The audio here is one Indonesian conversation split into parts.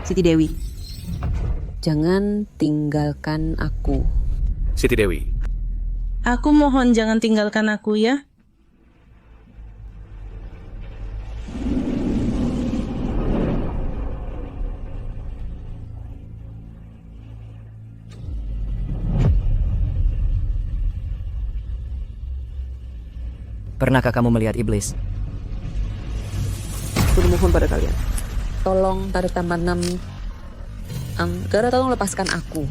Siti Dewi, jangan tinggalkan aku. Siti Dewi. Aku mohon jangan tinggalkan aku ya. Pernahkah kamu melihat iblis? Aku mohon pada kalian, tolong tarik tambah 6. Gara, tolong lepaskan aku.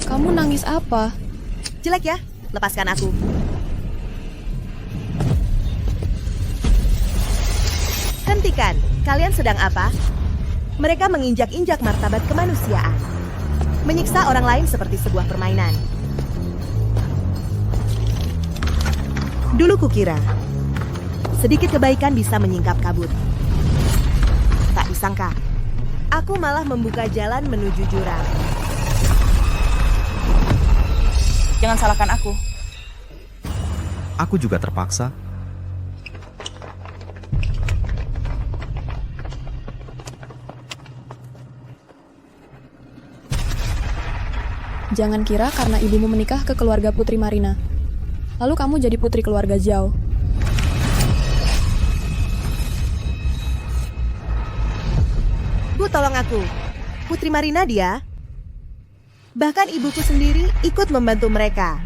Kamu nangis apa? Jelek ya? Lepaskan aku. Hentikan. Kalian sedang apa? Mereka menginjak-injak martabat kemanusiaan. Menyiksa orang lain seperti sebuah permainan. Dulu kukira, sedikit kebaikan bisa menyingkap kabut. Tak disangka, aku malah membuka jalan menuju jurang. Jangan salahkan aku. Aku juga terpaksa. Jangan kira karena ibumu menikah ke keluarga Putri Marina, lalu kamu jadi putri keluarga Zhao. Bu, tolong aku. Putri Marina dia. Bahkan ibuku sendiri ikut membantu mereka.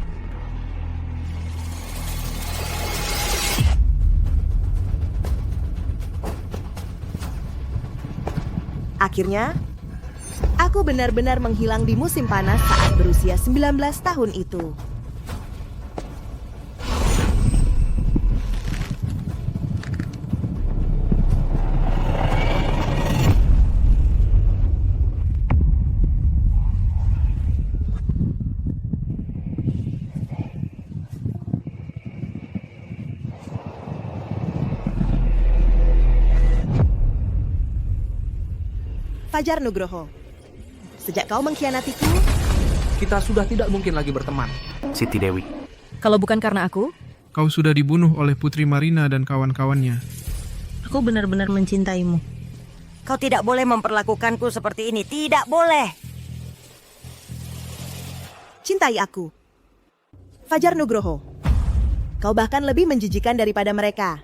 Akhirnya, aku benar-benar menghilang di musim panas saat berusia 19 tahun itu. Fajar Nugroho, sejak kau mengkhianatiku, Kita sudah tidak mungkin lagi berteman. Siti Dewi. Kalau bukan karena aku, Kau sudah dibunuh oleh Putri Marina dan kawan-kawannya. Aku benar-benar mencintaimu. Kau tidak boleh memperlakukanku seperti ini. Tidak boleh. cintai aku. Fajar Nugroho, kau bahkan lebih menjijikan daripada mereka.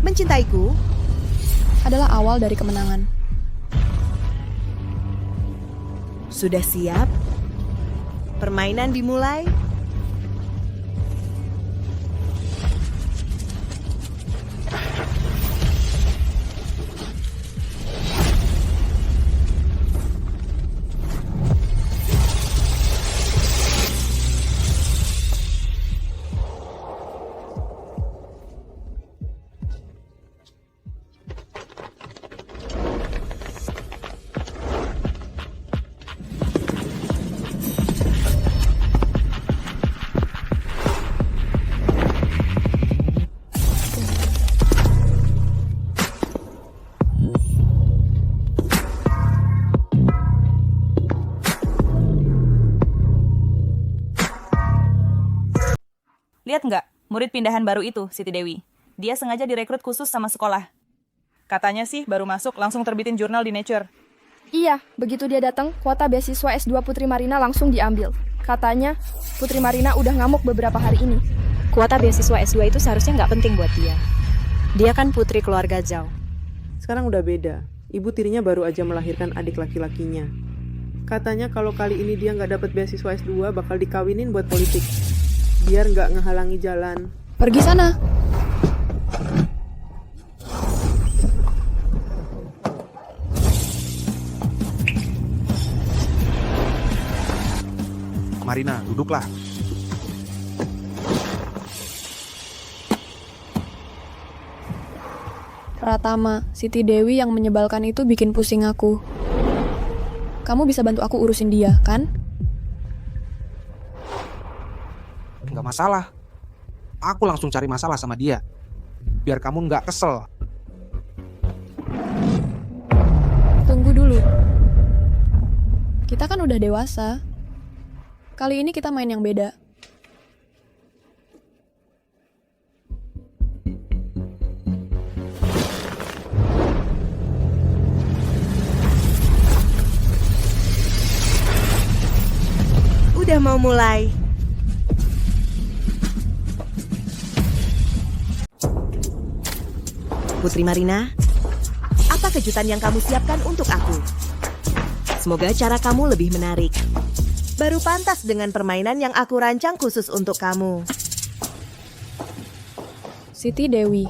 Mencintaiku Adalah awal dari kemenangan. sudah siap? Permainan dimulai. lihat nggak? Murid pindahan baru itu, Siti Dewi. Dia sengaja direkrut khusus sama sekolah. Katanya sih baru masuk langsung terbitin jurnal di Nature. Iya, begitu dia datang, kuota beasiswa S2 Putri Marina langsung diambil. Katanya, Putri Marina udah ngamuk beberapa hari ini. Kuota beasiswa S2 itu seharusnya nggak penting buat dia. Dia kan putri keluarga Zhao. Sekarang udah beda. Ibu tirinya baru aja melahirkan adik laki-lakinya. Katanya kalau kali ini dia nggak dapat beasiswa S2 bakal dikawinin buat politik. Biar nggak ngehalangi jalan. Pergi sana. Marina, duduklah. Pratama, Siti Dewi yang menyebalkan itu bikin pusing aku. Kamu bisa bantu aku urusin dia, kan? Nggak masalah. Aku langsung cari masalah sama dia. Biar kamu nggak kesel. Tunggu dulu. Kita kan udah dewasa. Kali ini kita main yang beda. sudah mau mulai. Putri Marina, apa kejutan yang kamu siapkan untuk aku? Semoga cara kamu lebih menarik. Baru pantas dengan permainan yang aku rancang khusus untuk kamu. Siti Dewi,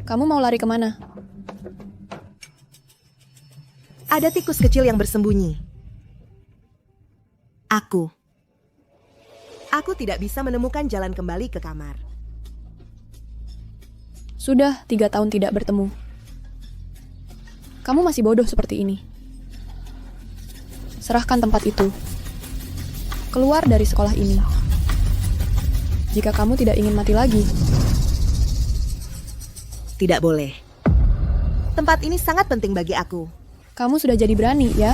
kamu mau lari kemana? Ada tikus kecil yang bersembunyi. Aku tidak bisa menemukan jalan kembali ke kamar. Sudah 3 tahun tidak bertemu. Kamu masih bodoh seperti ini. Serahkan tempat itu. Keluar dari sekolah ini. Jika kamu tidak ingin mati lagi. Tidak boleh. Tempat ini sangat penting bagi aku. Kamu sudah jadi berani, ya?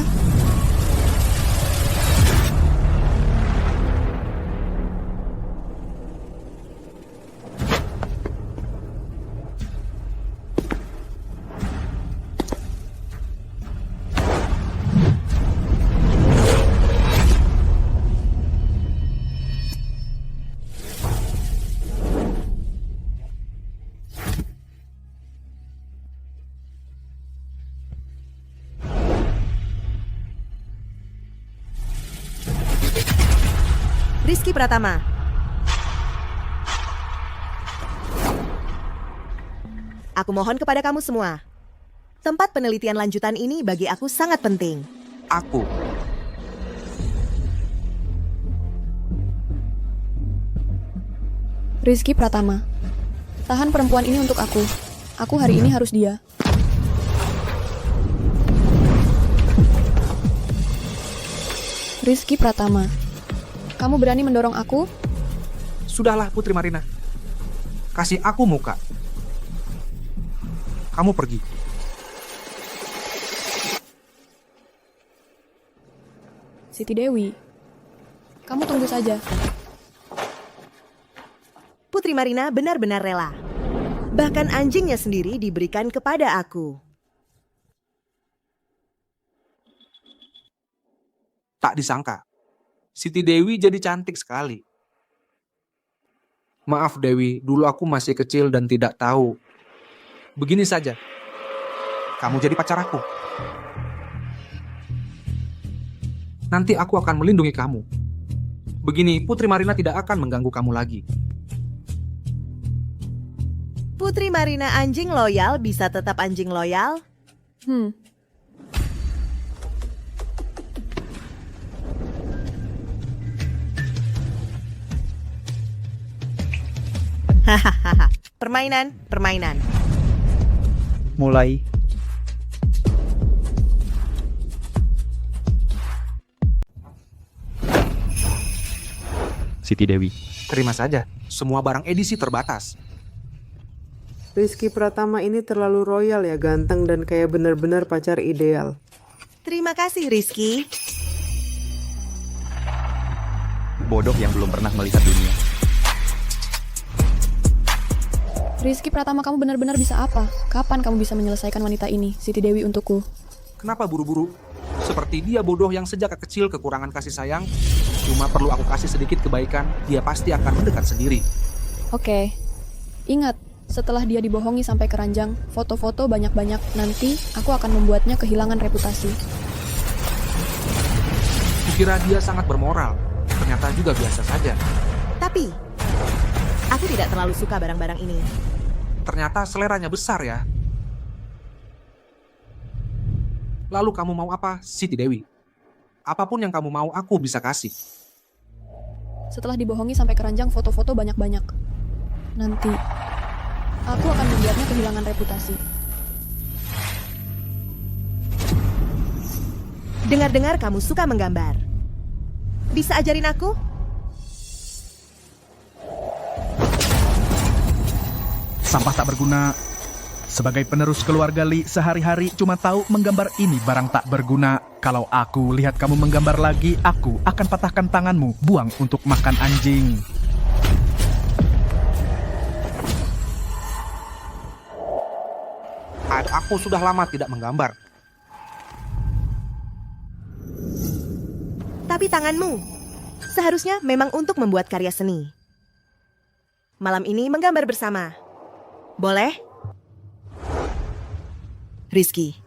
Rizky Pratama. Aku mohon kepada kamu semua. Tempat penelitian lanjutan ini bagi aku sangat penting. Aku. Rizky Pratama. Tahan perempuan ini untuk aku. Aku hari ini harus dia. Rizky Pratama. Kamu berani mendorong aku? Sudahlah Putri Marina. Kasih aku muka. Kamu pergi. Siti Dewi, kamu tunggu saja. Putri Marina benar-benar rela. Bahkan anjingnya sendiri diberikan kepada aku. Tak disangka, Siti Dewi jadi cantik sekali. Maaf Dewi, dulu aku masih kecil dan tidak tahu. Begini saja, kamu jadi pacar aku. Nanti aku akan melindungi kamu. Begini, Putri Marina tidak akan mengganggu kamu lagi. Putri Marina anjing loyal bisa tetap anjing loyal? Hahaha, permainan. Mulai. Siti Dewi. Terima saja, semua barang edisi terbatas. Rizky Pratama ini terlalu royal ya, ganteng dan kayak benar-benar pacar ideal. Terima kasih Rizky. Bodoh yang belum pernah melihat dunia. Rizky Pratama, kamu benar-benar bisa apa? Kapan kamu bisa menyelesaikan wanita ini, Siti Dewi untukku? Kenapa buru-buru? Seperti dia bodoh yang sejak kecil kekurangan kasih sayang. Cuma perlu aku kasih sedikit kebaikan, dia pasti akan mendekat sendiri. Oke. Ingat, setelah dia dibohongi sampai keranjang, foto-foto banyak-banyak, nanti aku akan membuatnya kehilangan reputasi. Kukira dia sangat bermoral, ternyata juga biasa saja. Tapi, aku tidak terlalu suka barang-barang ini. Ternyata seleranya besar ya. Lalu kamu mau apa, Siti Dewi? Apapun yang kamu mau, aku bisa kasih. Setelah dibohongi sampai keranjang, foto-foto banyak-banyak. Nanti, aku akan membuatnya kehilangan reputasi. Dengar-dengar kamu suka menggambar. Bisa ajarin aku? Sampah tak berguna. Sebagai penerus keluarga Li, sehari-hari cuma tahu menggambar ini barang tak berguna. Kalau aku lihat kamu menggambar lagi, aku akan patahkan tanganmu, buang untuk makan anjing. Aku sudah lama tidak menggambar. Tapi Tapi tanganmu seharusnya memang untuk membuat karya seni. Malam ini menggambar bersama. Boleh? Rizky.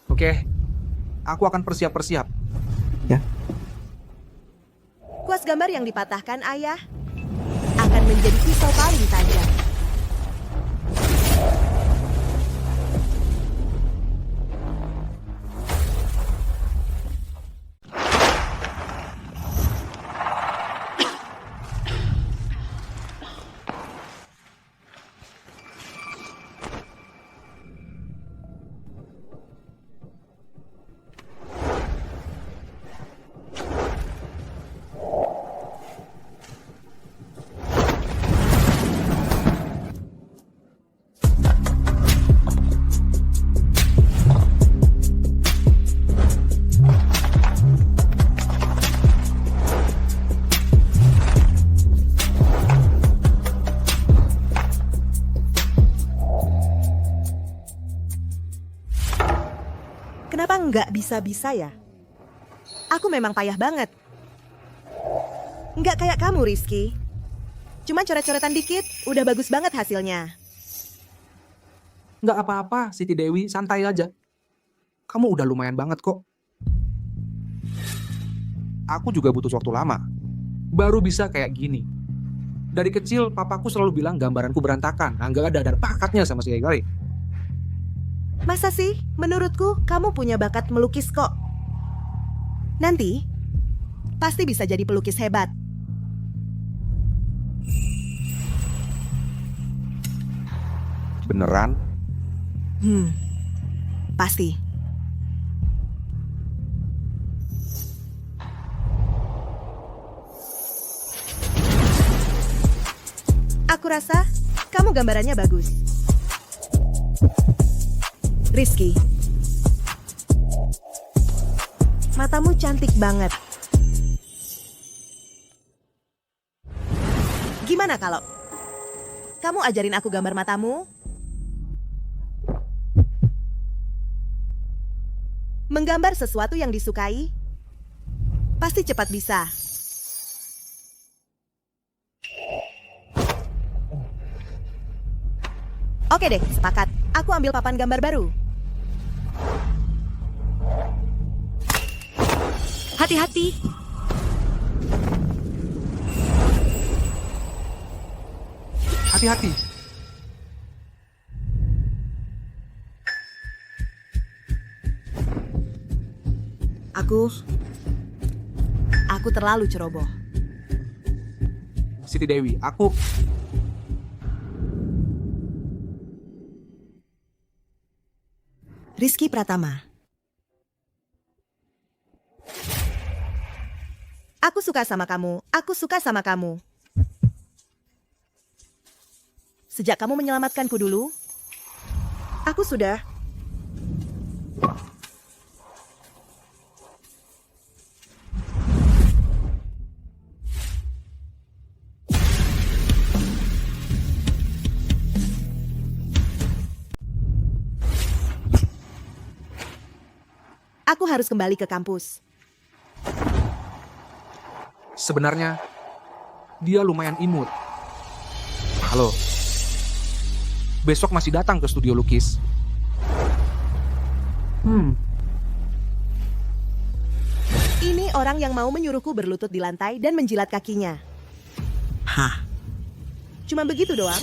Oke, aku akan persiap-persiap. Kuas gambar yang dipatahkan ayah akan menjadi pisau paling tajam. Kenapa nggak bisa-bisa ya? Aku memang payah banget. Nggak kayak kamu, Rizky. Cuma coret-coretan dikit, udah bagus banget hasilnya. Nggak apa-apa, Siti Dewi, santai aja. Kamu udah lumayan banget kok. Aku juga butuh waktu lama. Baru bisa kayak gini. Dari kecil, papaku selalu bilang gambaranku berantakan. Nggak ada bakatnya sama sekali. Masa sih? Menurutku, kamu punya bakat melukis kok. Nanti, pasti bisa jadi pelukis hebat. Beneran? Pasti. Aku rasa kamu gambarannya bagus. Rizky, matamu cantik banget. Gimana kalau kamu ajarin aku gambar matamu? Menggambar sesuatu yang disukai, pasti cepat bisa. Oke deh, sepakat. Aku ambil papan gambar baru. Hati-hati. Hati-hati. Aku terlalu ceroboh. Siti Dewi, aku... Rizky Pratama. Aku suka sama kamu. Aku suka sama kamu. Sejak kamu menyelamatkanku dulu, aku sudah... Aku harus kembali ke kampus. Sebenarnya, dia lumayan imut. Halo. Besok masih datang ke studio lukis. Ini orang yang mau menyuruhku berlutut di lantai dan menjilat kakinya. Hah? Cuma begitu doang.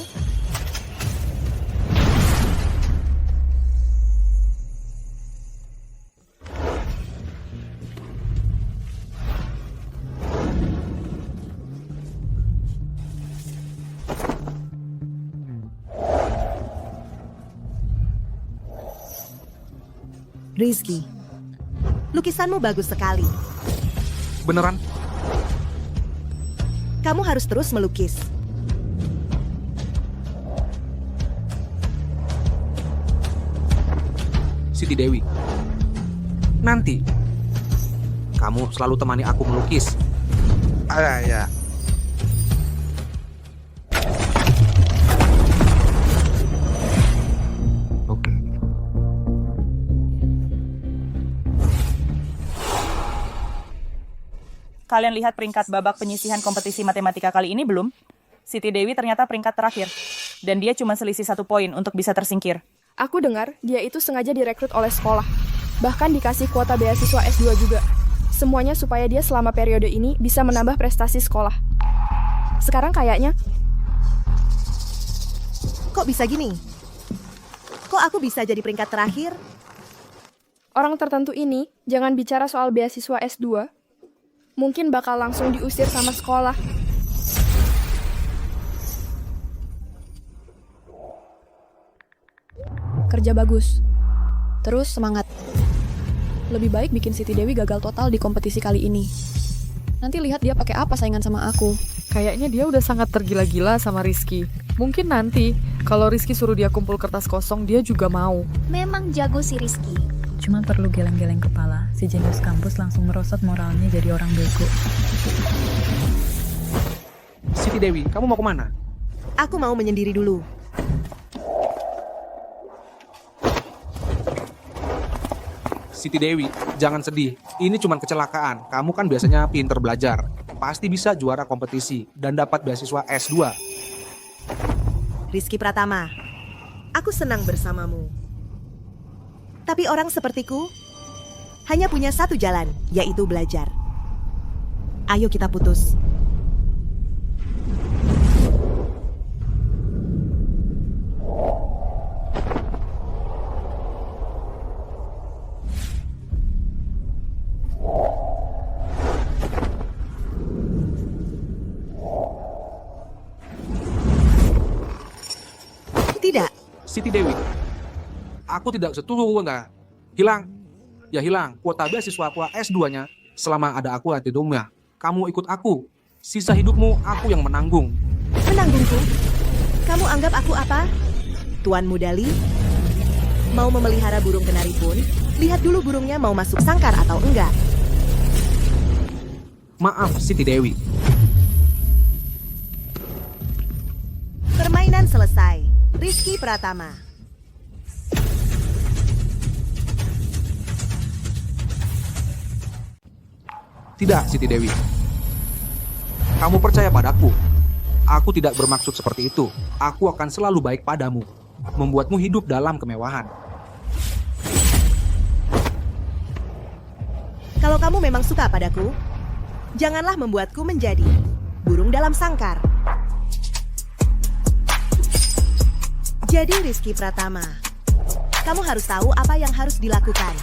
Rizky, lukisanmu bagus sekali. Beneran? Kamu harus terus melukis. Siti Dewi, nanti kamu selalu temani aku melukis. Ya. Kalian lihat peringkat babak penyisihan kompetisi matematika kali ini belum? Siti Dewi ternyata peringkat terakhir. Dan dia cuma selisih 1 poin untuk bisa tersingkir. Aku dengar dia itu sengaja direkrut oleh sekolah. Bahkan dikasih kuota beasiswa S2 juga. Semuanya supaya dia selama periode ini bisa menambah prestasi sekolah. Sekarang kayaknya... Kok bisa gini? Kok aku bisa jadi peringkat terakhir? Orang tertentu ini jangan bicara soal beasiswa S2. Mungkin bakal langsung diusir sama sekolah. Kerja bagus. Terus semangat. Lebih baik bikin Siti Dewi gagal total di kompetisi kali ini. Nanti lihat dia pakai apa saingan sama aku. Kayaknya dia udah sangat tergila-gila sama Rizky. Mungkin nanti, kalau Rizky suruh dia kumpul kertas kosong, dia juga mau. Memang jago si Rizky. Cuma perlu geleng-geleng kepala, si jenius kampus langsung merosot moralnya jadi orang bego. Siti Dewi, kamu mau kemana? Aku mau menyendiri dulu. Siti Dewi, jangan sedih. Ini cuma kecelakaan. Kamu kan biasanya pinter belajar. Pasti bisa juara kompetisi dan dapat beasiswa S2. Rizky Pratama, aku senang bersamamu. Tapi orang sepertiku hanya punya satu jalan, yaitu belajar. Ayo kita putus. Tidak. Siti Dewi, aku tidak setuju enggak. Hilang. Ya hilang. Kuota beasiswa aku S2-nya selama ada aku di rumah. Kamu ikut aku. Sisa hidupmu aku yang menanggung. Menanggungku? Kamu anggap aku apa? Tuan Mudali? Mau memelihara burung kenari pun, lihat dulu burungnya mau masuk sangkar atau enggak. Maaf, Siti Dewi. Permainan selesai. Rizky Pratama. Tidak, Siti Dewi. Kamu percaya padaku. Aku tidak bermaksud seperti itu. Aku akan selalu baik padamu. Membuatmu hidup dalam kemewahan. Kalau kamu memang suka padaku, janganlah membuatku menjadi burung dalam sangkar. Jadi Rizky Pratama, kamu harus tahu apa yang harus dilakukan.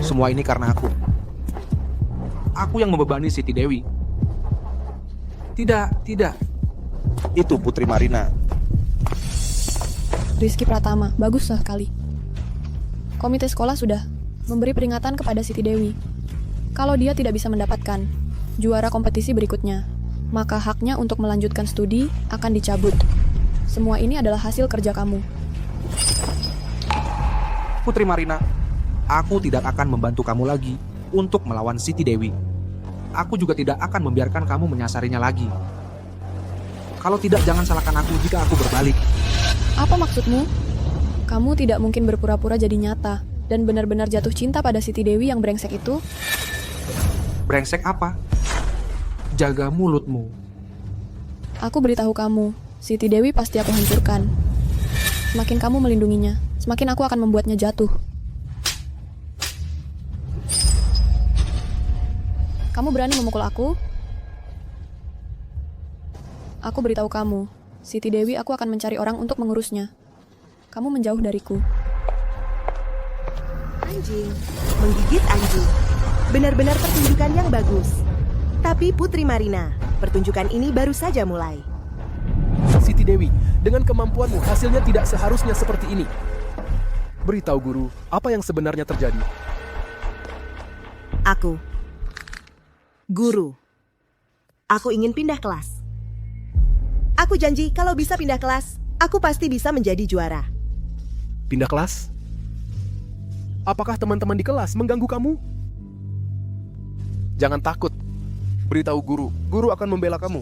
Semua ini karena aku. Aku yang membebani Siti Dewi. Tidak. Itu Putri Marina. Rizky Pratama, bagus sekali. Komite sekolah sudah memberi peringatan kepada Siti Dewi. Kalau dia tidak bisa mendapatkan juara kompetisi berikutnya, maka haknya untuk melanjutkan studi akan dicabut. Semua ini adalah hasil kerja kamu. Putri Marina, aku tidak akan membantu kamu lagi untuk melawan Siti Dewi. Aku juga tidak akan membiarkan kamu menyasarinya lagi. Kalau tidak, jangan salahkan aku jika aku berbalik. Apa maksudmu? Kamu tidak mungkin berpura-pura jadi nyata dan benar-benar jatuh cinta pada Siti Dewi yang brengsek itu? Brengsek apa? Jaga mulutmu. Aku beritahu kamu, Siti Dewi pasti aku hancurkan. Semakin kamu melindunginya, semakin aku akan membuatnya jatuh. Kamu berani memukul aku? Aku beritahu kamu, Siti Dewi aku akan mencari orang untuk mengurusnya. Kamu menjauh dariku. Anjing, menggigit anjing. Benar-benar pertunjukan yang bagus. Tapi Putri Marina, pertunjukan ini baru saja mulai. Siti Dewi, dengan kemampuanmu hasilnya tidak seharusnya seperti ini. Beritahu guru, apa yang sebenarnya terjadi? Aku, guru. Aku ingin pindah kelas. Aku janji kalau bisa pindah kelas, aku pasti bisa menjadi juara. Pindah kelas? Apakah teman-teman di kelas mengganggu kamu? Jangan takut. Beritahu guru, guru akan membela kamu.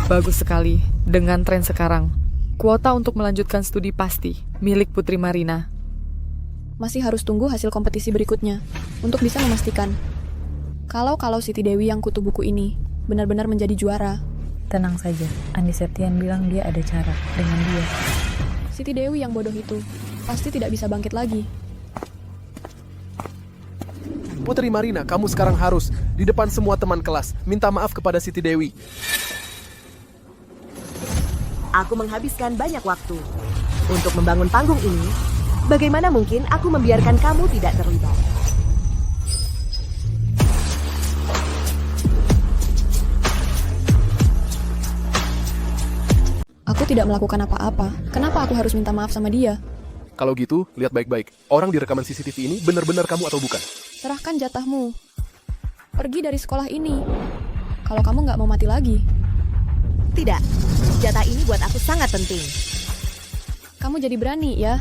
Bagus sekali. Dengan tren sekarang, kuota untuk melanjutkan studi pasti milik Putri Marina. masih harus tunggu hasil kompetisi berikutnya untuk bisa memastikan kalau Siti Dewi yang kutu buku ini benar-benar menjadi juara. Tenang saja, Andi Septian bilang dia ada cara dengan dia. Siti Dewi yang bodoh itu pasti tidak bisa bangkit lagi. Putri Marina, kamu sekarang harus di depan semua teman kelas minta maaf kepada Siti Dewi. Aku menghabiskan banyak waktu untuk membangun panggung ini. Bagaimana mungkin aku membiarkan kamu tidak terlibat? Aku tidak melakukan apa-apa. Kenapa aku harus minta maaf sama dia? Kalau gitu, lihat baik-baik. Orang di rekaman CCTV ini benar-benar kamu atau bukan? Serahkan jatahmu. Pergi dari sekolah ini. Kalau kamu nggak mau mati lagi. Tidak. Jatah ini buat aku sangat penting. Kamu jadi berani ya?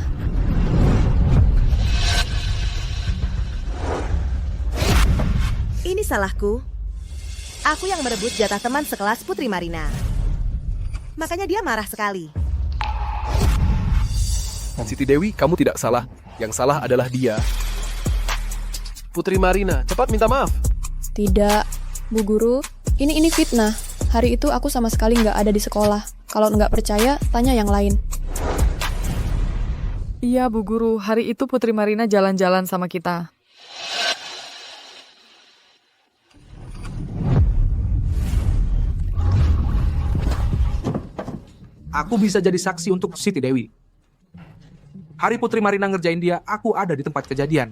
Ini salahku. Aku yang merebut jatah teman sekelas Putri Marina. Makanya dia marah sekali. Siti Dewi, kamu tidak salah. Yang salah adalah dia. Putri Marina, cepat minta maaf. Tidak, Bu Guru. Ini fitnah. Hari itu aku sama sekali nggak ada di sekolah. Kalau nggak percaya, tanya yang lain. Iya, Bu Guru. Hari itu Putri Marina jalan-jalan sama kita. Aku bisa jadi saksi untuk Siti Dewi. Hari Putri Marina ngerjain dia, aku ada di tempat kejadian.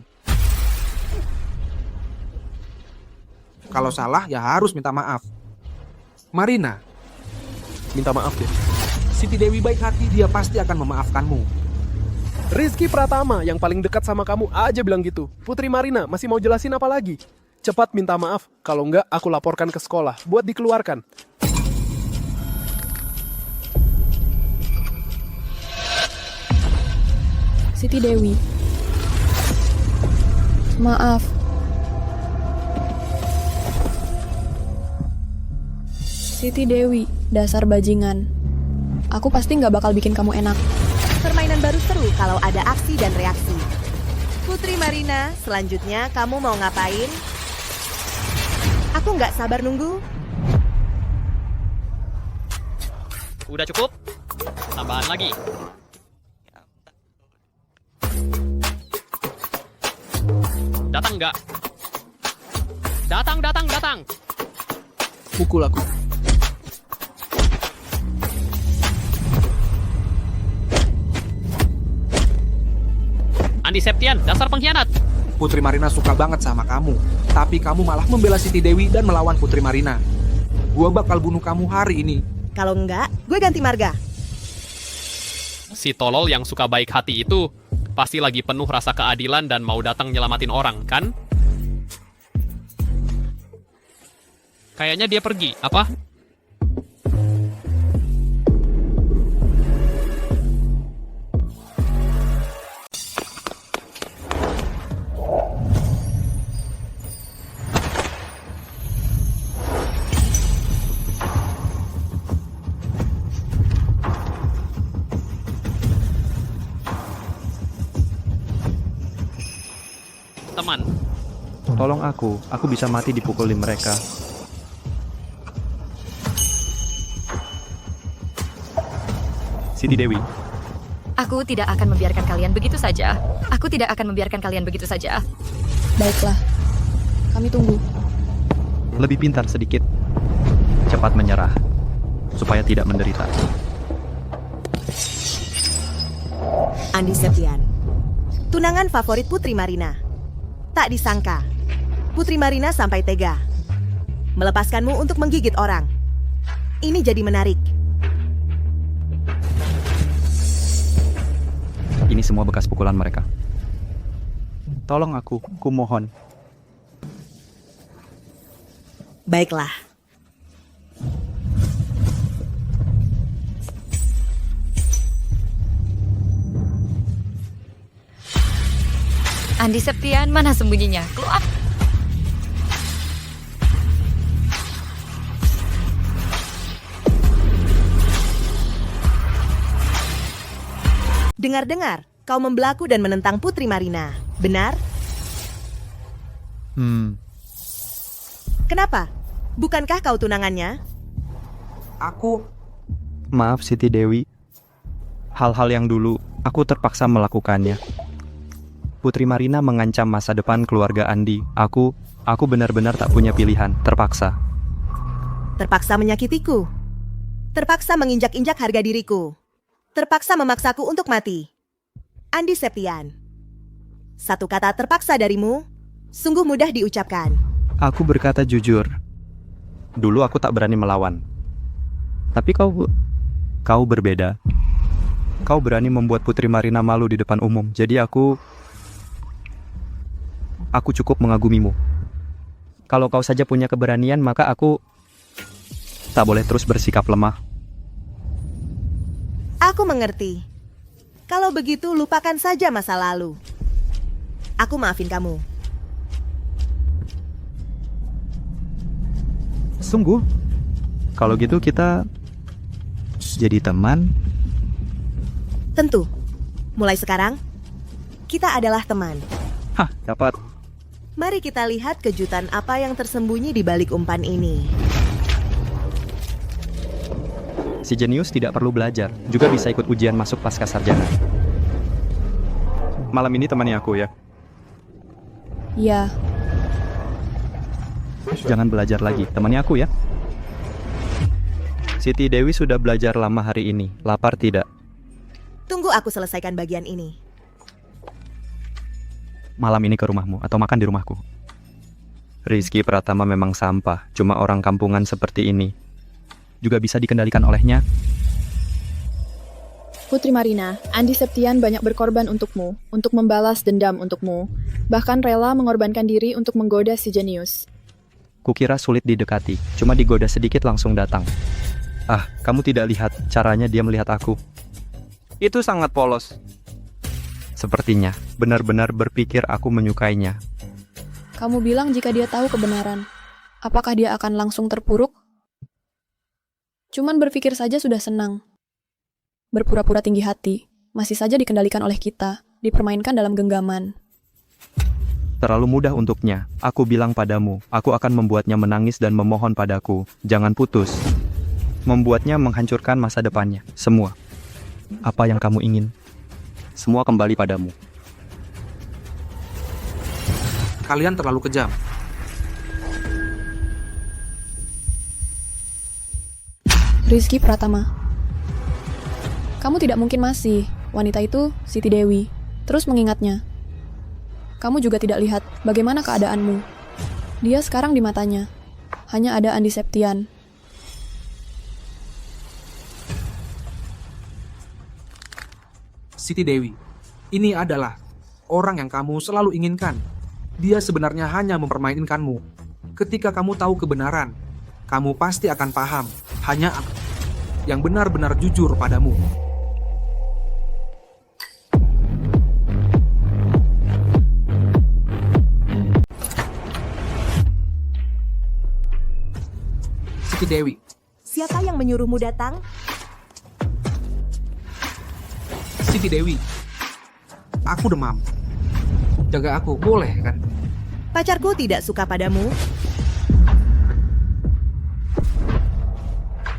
Kalau salah, ya harus minta maaf. Marina, minta maaf deh. Siti Dewi baik hati, dia pasti akan memaafkanmu. Rizky Pratama yang paling dekat sama kamu aja bilang gitu. Putri Marina masih mau jelasin apa lagi? Cepat minta maaf, kalau enggak aku laporkan ke sekolah buat dikeluarkan. Siti Dewi. Maaf. Siti Dewi, dasar bajingan. Aku pasti nggak bakal bikin kamu enak. Permainan baru seru kalau ada aksi dan reaksi. Putri Marina, selanjutnya kamu mau ngapain? Aku nggak sabar nunggu. Udah cukup? Tambahan lagi. Datang nggak? Datang. Pukul aku. Andi Septian, dasar pengkhianat. Putri Marina suka banget sama kamu, tapi kamu malah membela Siti Dewi dan melawan Putri Marina. Gua bakal bunuh kamu hari ini. Kalau enggak, gue ganti marga. Si tolol yang suka baik hati itu pasti lagi penuh rasa keadilan dan mau datang nyelamatin orang, kan? Kayaknya dia pergi, apa? Teman, tolong aku bisa mati dipukulin mereka. Siti Dewi. Aku tidak akan membiarkan kalian begitu saja. Baiklah, kami tunggu. Lebih pintar sedikit. Cepat menyerah, supaya tidak menderita. Andi Septian, tunangan favorit Putri Marina. Tak disangka, Putri Marina sampai tega melepaskanmu untuk menggigit orang. Ini jadi menarik. Ini semua bekas pukulan mereka. Tolong aku mohon. Baiklah. Andi Septian, mana sembunyinya? Keluar! Dengar-dengar, kau membelaku dan menentang Putri Marina. Benar? Kenapa? Bukankah kau tunangannya? Aku... Maaf Siti Dewi. Hal-hal yang dulu aku terpaksa melakukannya. Putri Marina mengancam masa depan keluarga Andi. Aku benar-benar tak punya pilihan, terpaksa. Terpaksa menyakitiku. Terpaksa menginjak-injak harga diriku. Terpaksa memaksaku untuk mati. Andi Septian. Satu kata terpaksa darimu, sungguh mudah diucapkan. Aku berkata jujur. Dulu aku tak berani melawan. Tapi kau berbeda. Kau berani membuat Putri Marina malu di depan umum. Jadi aku cukup mengagumimu. Kalau kau saja punya keberanian, maka aku tak boleh terus bersikap lemah. Aku mengerti. Kalau begitu, lupakan saja masa lalu. Aku maafin kamu. Sungguh? Kalau gitu kita jadi teman? Tentu. Mulai sekarang, kita adalah teman. Hah, dapat. Mari kita lihat kejutan apa yang tersembunyi di balik umpan ini. Si jenius tidak perlu belajar, juga bisa ikut ujian masuk pasca sarjana. Malam ini temani aku ya. Ya, Jangan belajar lagi, temani aku ya. Siti Dewi sudah belajar lama hari ini, lapar tidak? Tunggu aku selesaikan bagian ini. Malam ini ke rumahmu atau makan di rumahku. Rizky Pratama memang sampah, cuma orang kampungan seperti ini juga bisa dikendalikan olehnya. Putri Marina, Andi Septian banyak berkorban untukmu, untuk membalas dendam untukmu. Bahkan rela mengorbankan diri untuk menggoda si jenius. Kukira sulit didekati, cuma digoda sedikit langsung datang. Ah, kamu tidak lihat caranya dia melihat aku. Itu sangat polos. Sepertinya, benar-benar berpikir aku menyukainya. Kamu bilang jika dia tahu kebenaran, apakah dia akan langsung terpuruk? Cuman berpikir saja sudah senang. Berpura-pura tinggi hati, masih saja dikendalikan oleh kita, dipermainkan dalam genggaman. Terlalu mudah untuknya. Aku bilang padamu, aku akan membuatnya menangis dan memohon padaku. Jangan putus. Membuatnya menghancurkan masa depannya. Semua. Apa yang kamu ingin? Semua kembali padamu. Kalian terlalu kejam. Rizky Pratama. Kamu tidak mungkin masih. Wanita itu Siti Dewi. Terus mengingatnya. Kamu juga tidak lihat bagaimana keadaanmu. Dia sekarang di matanya. Hanya ada Andi Septian. Siti Dewi, ini adalah orang yang kamu selalu inginkan. Dia sebenarnya hanya mempermainkanmu. Ketika kamu tahu kebenaran, kamu pasti akan paham. Hanya aku yang benar-benar jujur padamu. Siti Dewi. Siapa yang menyuruhmu datang? Siti Dewi. Aku demam. Jaga aku, boleh kan? Pacarku tidak suka padamu.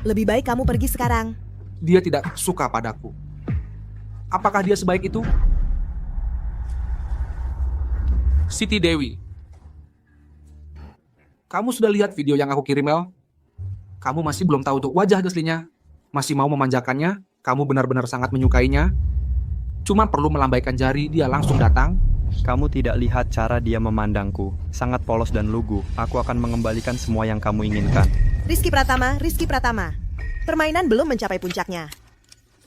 Lebih baik kamu pergi sekarang. Dia tidak suka padaku. Apakah dia sebaik itu? Siti Dewi. Kamu sudah lihat video yang aku kirim, El? Kamu masih belum tahu tuh wajah aslinya. Masih mau memanjakannya? Kamu benar-benar sangat menyukainya? Cuma perlu melambaikan jari, dia langsung datang. Kamu tidak lihat cara dia memandangku. Sangat polos dan lugu. Aku akan mengembalikan semua yang kamu inginkan. Rizky Pratama. Permainan belum mencapai puncaknya.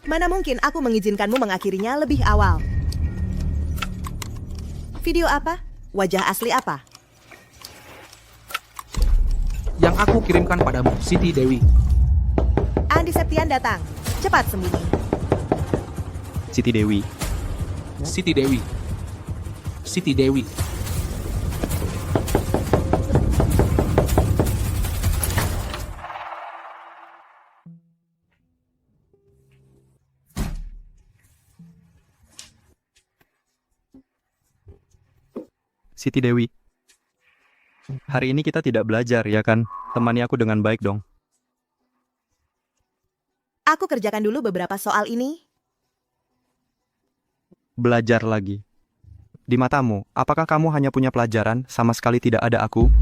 Mana mungkin aku mengizinkanmu mengakhirinya lebih awal. Video apa? Wajah asli apa? Yang aku kirimkan padamu, Siti Dewi. Andi Septian datang. Cepat sembunyi. Siti Dewi. Siti Dewi. Siti Dewi. Siti Dewi. Hari ini kita tidak belajar, ya kan? Temani aku dengan baik dong. Aku kerjakan dulu beberapa soal ini. Belajar lagi. Di matamu, apakah kamu hanya punya pelajaran, sama sekali tidak ada aku?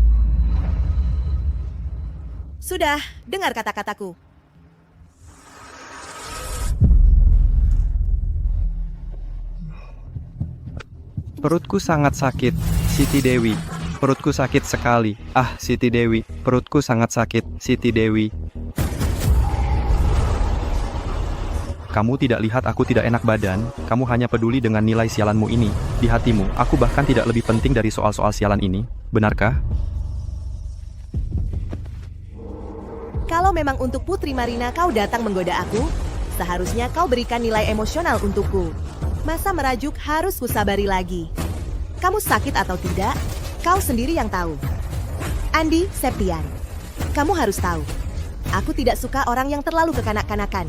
Sudah, dengar kata-kataku. Perutku sangat sakit, Siti Dewi. Perutku sakit sekali. Ah, Siti Dewi. Perutku sangat sakit, Siti Dewi. Kamu tidak lihat aku tidak enak badan, kamu hanya peduli dengan nilai sialanmu ini. Di hatimu, aku bahkan tidak lebih penting dari soal-soal sialan ini. Benarkah? Kalau memang untuk Putri Marina kau datang menggoda aku, seharusnya kau berikan nilai emosional untukku. Masa merajuk harus kusabari lagi. Kamu sakit atau tidak, kau sendiri yang tahu. Andi Septian, kamu harus tahu. Aku tidak suka orang yang terlalu kekanak-kanakan.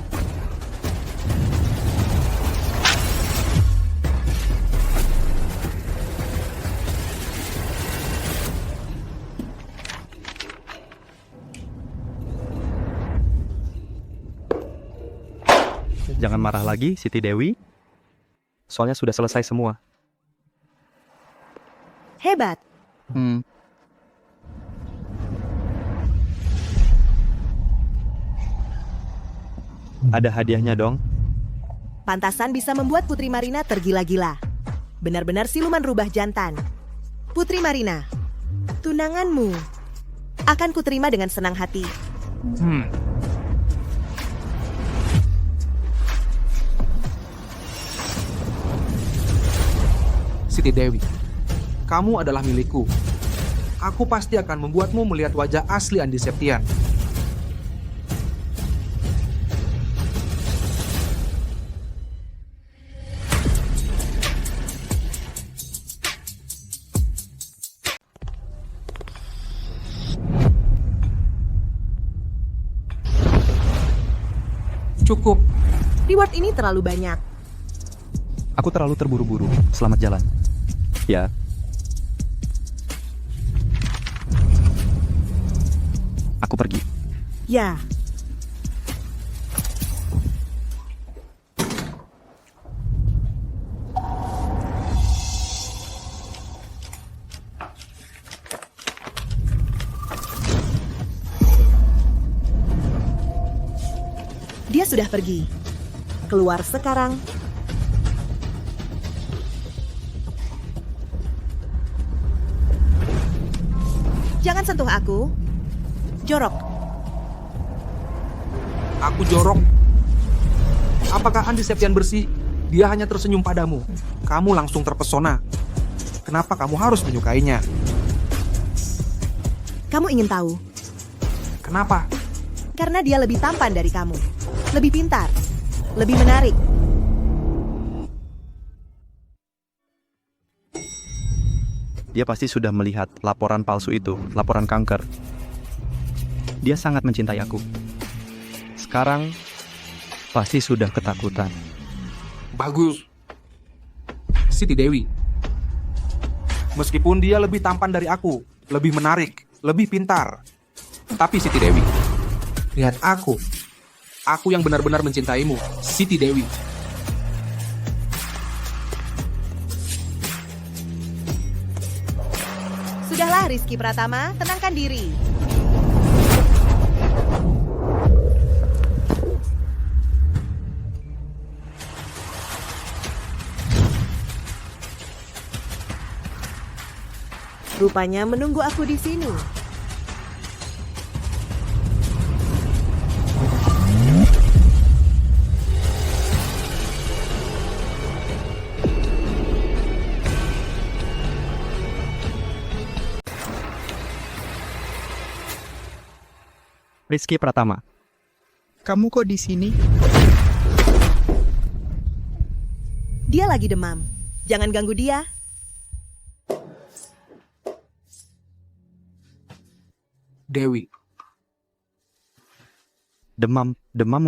Jangan marah lagi, Siti Dewi. Soalnya sudah selesai semua. Hebat. Ada hadiahnya dong. Pantasan bisa membuat Putri Marina tergila-gila. Benar-benar siluman rubah jantan. Putri Marina, tunanganmu akan kuterima dengan senang hati. Siti Dewi, kamu adalah milikku. Aku pasti akan membuatmu melihat wajah asli Andi Septian. Cukup. Reward ini terlalu banyak. Aku terlalu terburu-buru. Selamat jalan. Ya. Aku pergi. Ya. Dia sudah pergi. Keluar sekarang. Jangan sentuh aku. Jorok. Aku jorok. Apakah Andi Septian bersih? Dia hanya tersenyum padamu. Kamu langsung terpesona. Kenapa kamu harus menyukainya? Kamu ingin tahu? Kenapa? Karena dia lebih tampan dari kamu. Lebih pintar. Lebih menarik. Dia pasti sudah melihat laporan palsu itu, laporan kanker. Dia sangat mencintai aku. Sekarang, pasti sudah ketakutan. Bagus. Siti Dewi. Meskipun dia lebih tampan dari aku, lebih menarik, lebih pintar. Tapi Siti Dewi, lihat aku. Aku yang benar-benar mencintaimu, Siti Dewi. Sudahlah Rizky Pratama, tenangkan diri. Rupanya menunggu aku di sini. Rizky Pratama. Kamu kok di sini? Dia lagi demam. Jangan ganggu dia. Dewi. Demam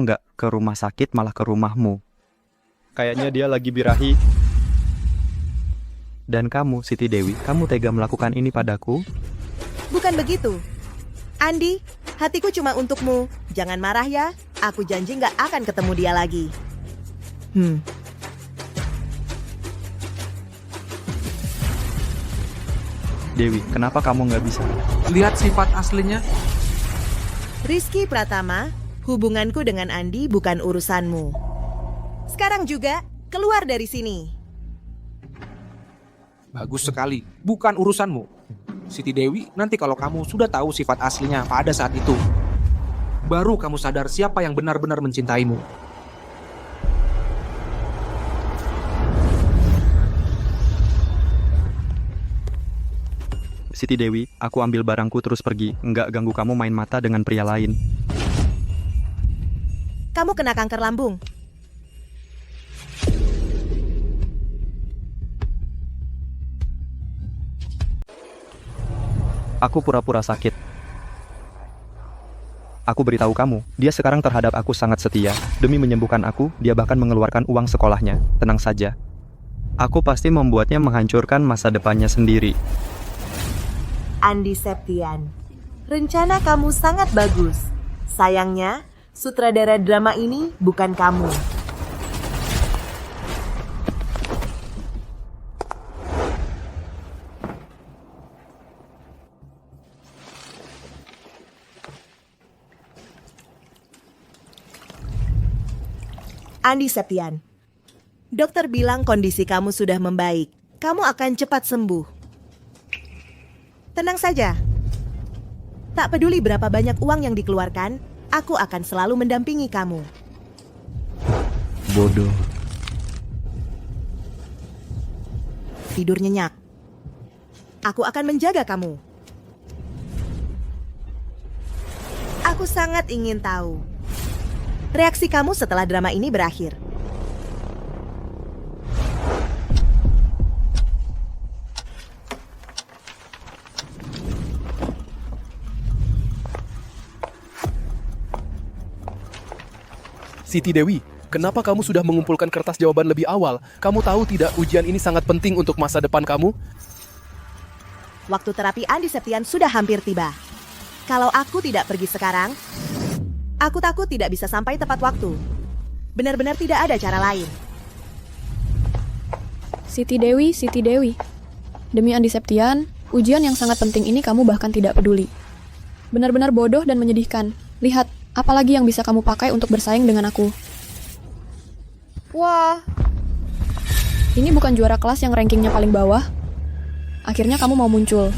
nggak ke rumah sakit, malah ke rumahmu. Kayaknya dia lagi birahi. Dan kamu, Siti Dewi, kamu tega melakukan ini padaku? Bukan begitu. Andi, hatiku cuma untukmu. Jangan marah ya. Aku janji nggak akan ketemu dia lagi. Dewi, kenapa kamu nggak bisa? Lihat sifat aslinya. Rizky Pratama, hubunganku dengan Andi bukan urusanmu. Sekarang juga, keluar dari sini. Bagus sekali, bukan urusanmu. Siti Dewi, nanti kalau kamu sudah tahu sifat aslinya pada saat itu, baru kamu sadar siapa yang benar-benar mencintaimu. Siti Dewi, aku ambil barangku terus pergi. Nggak ganggu kamu main mata dengan pria lain. Kamu kena kanker lambung. Aku pura-pura sakit. Aku beritahu kamu, dia sekarang terhadap aku sangat setia. Demi menyembuhkan aku, dia bahkan mengeluarkan uang sekolahnya. Tenang saja. Aku pasti membuatnya menghancurkan masa depannya sendiri. Andi Septian, rencana kamu sangat bagus. Sayangnya, sutradara drama ini bukan kamu. Andi Septian, dokter bilang kondisi kamu sudah membaik. Kamu akan cepat sembuh. Tenang saja. Tak peduli berapa banyak uang yang dikeluarkan, aku akan selalu mendampingi kamu. Bodoh. Tidur nyenyak. Aku akan menjaga kamu. Aku sangat ingin tahu reaksi kamu setelah drama ini berakhir. Siti Dewi, kenapa kamu sudah mengumpulkan kertas jawaban lebih awal? Kamu tahu tidak ujian ini sangat penting untuk masa depan kamu? Waktu terapi Andi Septian sudah hampir tiba. Kalau aku tidak pergi sekarang, aku takut tidak bisa sampai tepat waktu. Benar-benar tidak ada cara lain. Siti Dewi. Demi Andi Septian, ujian yang sangat penting ini kamu bahkan tidak peduli. Benar-benar bodoh dan menyedihkan. Lihat, apalagi yang bisa kamu pakai untuk bersaing dengan aku. Wah, ini bukan juara kelas yang rankingnya paling bawah. Akhirnya kamu mau muncul.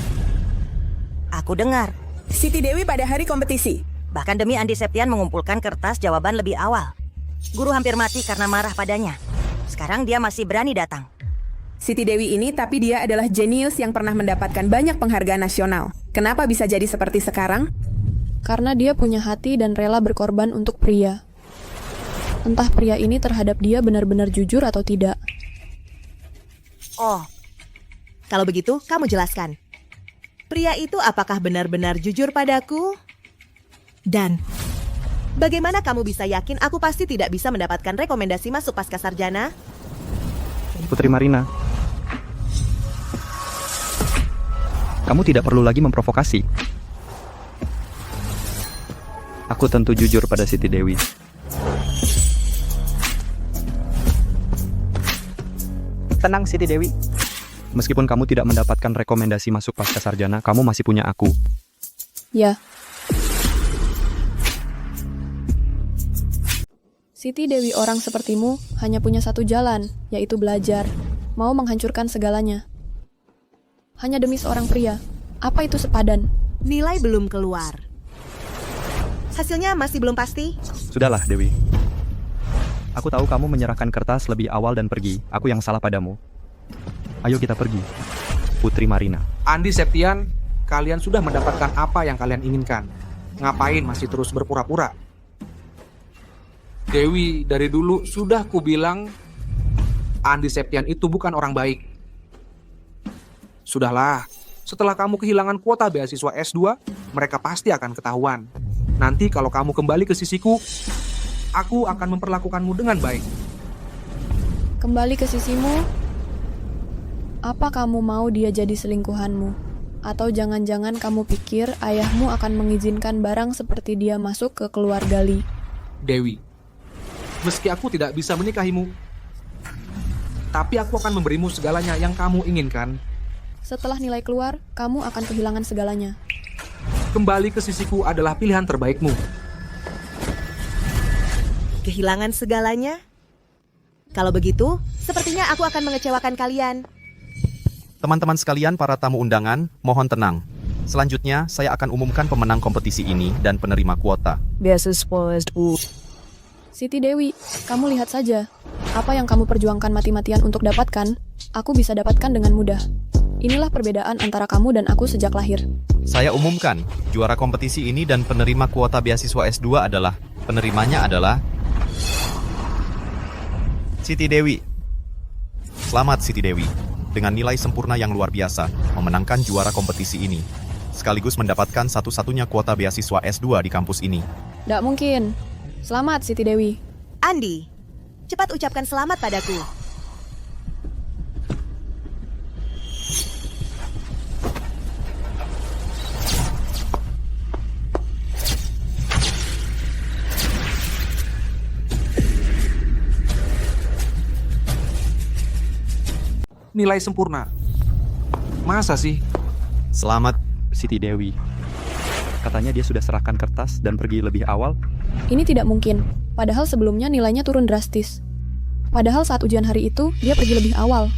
Aku dengar. Siti Dewi pada hari kompetisi. Bahkan demi Andi Septian mengumpulkan kertas jawaban lebih awal. Guru hampir mati karena marah padanya. Sekarang dia masih berani datang. Siti Dewi ini tapi dia adalah jenius yang pernah mendapatkan banyak penghargaan nasional. Kenapa bisa jadi seperti sekarang? Karena dia punya hati dan rela berkorban untuk pria. Entah pria ini terhadap dia benar-benar jujur atau tidak. Oh, kalau begitu kamu jelaskan. Pria itu apakah benar-benar jujur padaku? Dan bagaimana kamu bisa yakin aku pasti tidak bisa mendapatkan rekomendasi masuk pasca sarjana? Putri Marina, kamu tidak perlu lagi memprovokasi. Aku tentu jujur pada Siti Dewi. Tenang Siti Dewi. Meskipun kamu tidak mendapatkan rekomendasi masuk pasca sarjana, kamu masih punya aku. Ya. Siti Dewi orang sepertimu hanya punya satu jalan, yaitu belajar. Mau menghancurkan segalanya. Hanya demi seorang pria. Apa itu sepadan? Nilai belum keluar. Hasilnya masih belum pasti? Sudahlah, Dewi. Aku tahu kamu menyerahkan kertas lebih awal dan pergi. Aku yang salah padamu. Ayo kita pergi. Putri Marina. Andi Septian, kalian sudah mendapatkan apa yang kalian inginkan. Ngapain masih terus berpura-pura? Dewi, dari dulu sudah kubilang Andi Septian itu bukan orang baik. Sudahlah, setelah kamu kehilangan kuota beasiswa S2, mereka pasti akan ketahuan. Nanti kalau kamu kembali ke sisiku, aku akan memperlakukanmu dengan baik. Kembali ke sisimu? Apa kamu mau dia jadi selingkuhanmu? Atau jangan-jangan kamu pikir ayahmu akan mengizinkan barang seperti dia masuk ke keluarga Lee? Dewi, meski aku tidak bisa menikahimu, tapi aku akan memberimu segalanya yang kamu inginkan. Setelah nilai keluar, kamu akan kehilangan segalanya. Kembali ke sisiku adalah pilihan terbaikmu. Kehilangan segalanya? Kalau begitu, sepertinya aku akan mengecewakan kalian. Teman-teman sekalian, para tamu undangan, mohon tenang. Selanjutnya, saya akan umumkan pemenang kompetisi ini dan penerima kuota. Beasiswa S2. Siti Dewi, kamu lihat saja. Apa yang kamu perjuangkan mati-matian untuk dapatkan, aku bisa dapatkan dengan mudah. Inilah perbedaan antara kamu dan aku sejak lahir. Saya umumkan, juara kompetisi ini dan penerima kuota beasiswa S2 adalah, penerimanya adalah Siti Dewi. Selamat Siti Dewi, dengan nilai sempurna yang luar biasa, memenangkan juara kompetisi ini, sekaligus mendapatkan satu-satunya kuota beasiswa S2 di kampus ini. Nggak mungkin. Selamat, Siti Dewi. Andi, cepat ucapkan selamat padaku. Nilai sempurna. Masa sih? Selamat, Siti Dewi. Katanya dia sudah serahkan kertas dan pergi lebih awal. Ini tidak mungkin, padahal sebelumnya nilainya turun drastis. Padahal saat ujian hari itu, dia pergi lebih awal.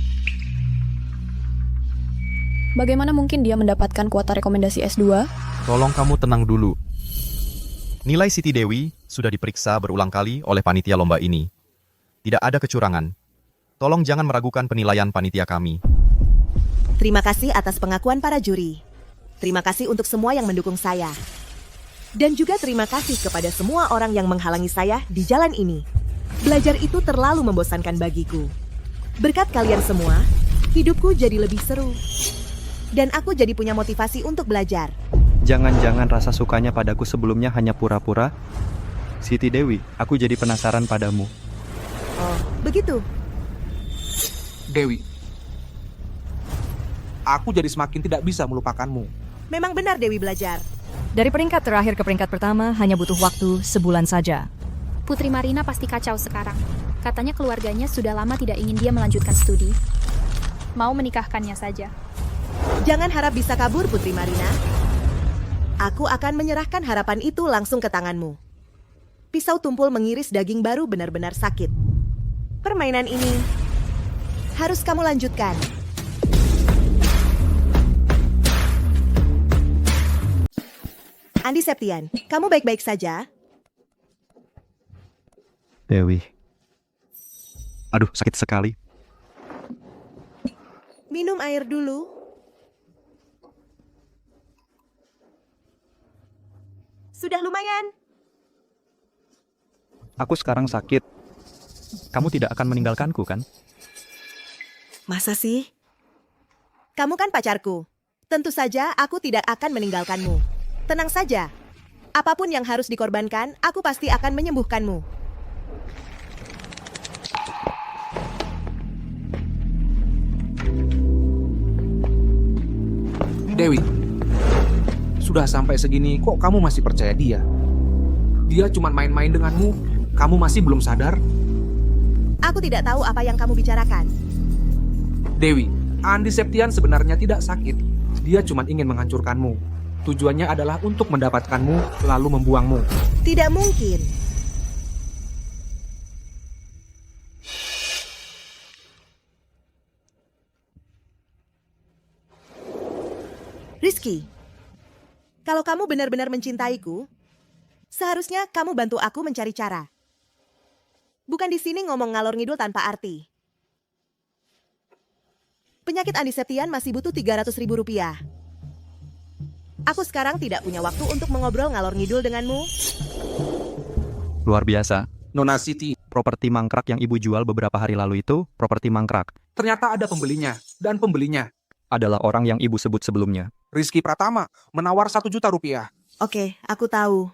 Bagaimana mungkin dia mendapatkan kuota rekomendasi S2? Tolong kamu tenang dulu. Nilai Siti Dewi sudah diperiksa berulang kali oleh panitia lomba ini. Tidak ada kecurangan. Tolong jangan meragukan penilaian panitia kami. Terima kasih atas pengakuan para juri. Terima kasih untuk semua yang mendukung saya. Dan juga terima kasih kepada semua orang yang menghalangi saya di jalan ini. Belajar itu terlalu membosankan bagiku. Berkat kalian semua, hidupku jadi lebih seru. Dan aku jadi punya motivasi untuk belajar. Jangan-jangan rasa sukanya padaku sebelumnya hanya pura-pura? Siti Dewi, aku jadi penasaran padamu. Oh, begitu. Dewi, aku jadi semakin tidak bisa melupakanmu. Memang benar Dewi belajar. Dari peringkat terakhir ke peringkat pertama hanya butuh waktu sebulan saja. Putri Marina pasti kacau sekarang. Katanya keluarganya sudah lama tidak ingin dia melanjutkan studi. Mau menikahkannya saja. Jangan harap bisa kabur, Putri Marina. Aku akan menyerahkan harapan itu langsung ke tanganmu. Pisau tumpul mengiris daging baru benar-benar sakit. Permainan ini harus kamu lanjutkan. Andi Septian, kamu baik-baik saja? Dewi. Aduh, sakit sekali. Minum air dulu. Sudah lumayan. Aku sekarang sakit. Kamu tidak akan meninggalkanku, kan? Masa sih? Kamu kan pacarku. Tentu saja aku tidak akan meninggalkanmu. Tenang saja. Apapun yang harus dikorbankan, aku pasti akan menyembuhkanmu. Dewi, sudah sampai segini kok kamu masih percaya dia? Dia cuma main-main denganmu, kamu masih belum sadar? Aku tidak tahu apa yang kamu bicarakan. Dewi, Andi Septian sebenarnya tidak sakit. Dia cuma ingin menghancurkanmu. Tujuannya adalah untuk mendapatkanmu, lalu membuangmu. Tidak mungkin. Rizky, kalau kamu benar-benar mencintaiku, seharusnya kamu bantu aku mencari cara. Bukan di sini ngomong ngalor ngidul tanpa arti. Penyakit Andi Septian masih butuh Rp300.000. Aku sekarang tidak punya waktu untuk mengobrol ngalor ngidul denganmu. Luar biasa. Nona Siti, properti mangkrak yang ibu jual beberapa hari lalu itu, properti mangkrak. Ternyata ada pembelinya, dan pembelinya adalah orang yang ibu sebut sebelumnya. Rizky Pratama, menawar Rp1 juta. Oke, aku tahu.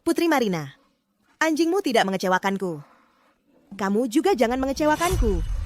Putri Marina, anjingmu tidak mengecewakanku. Kamu juga jangan mengecewakanku.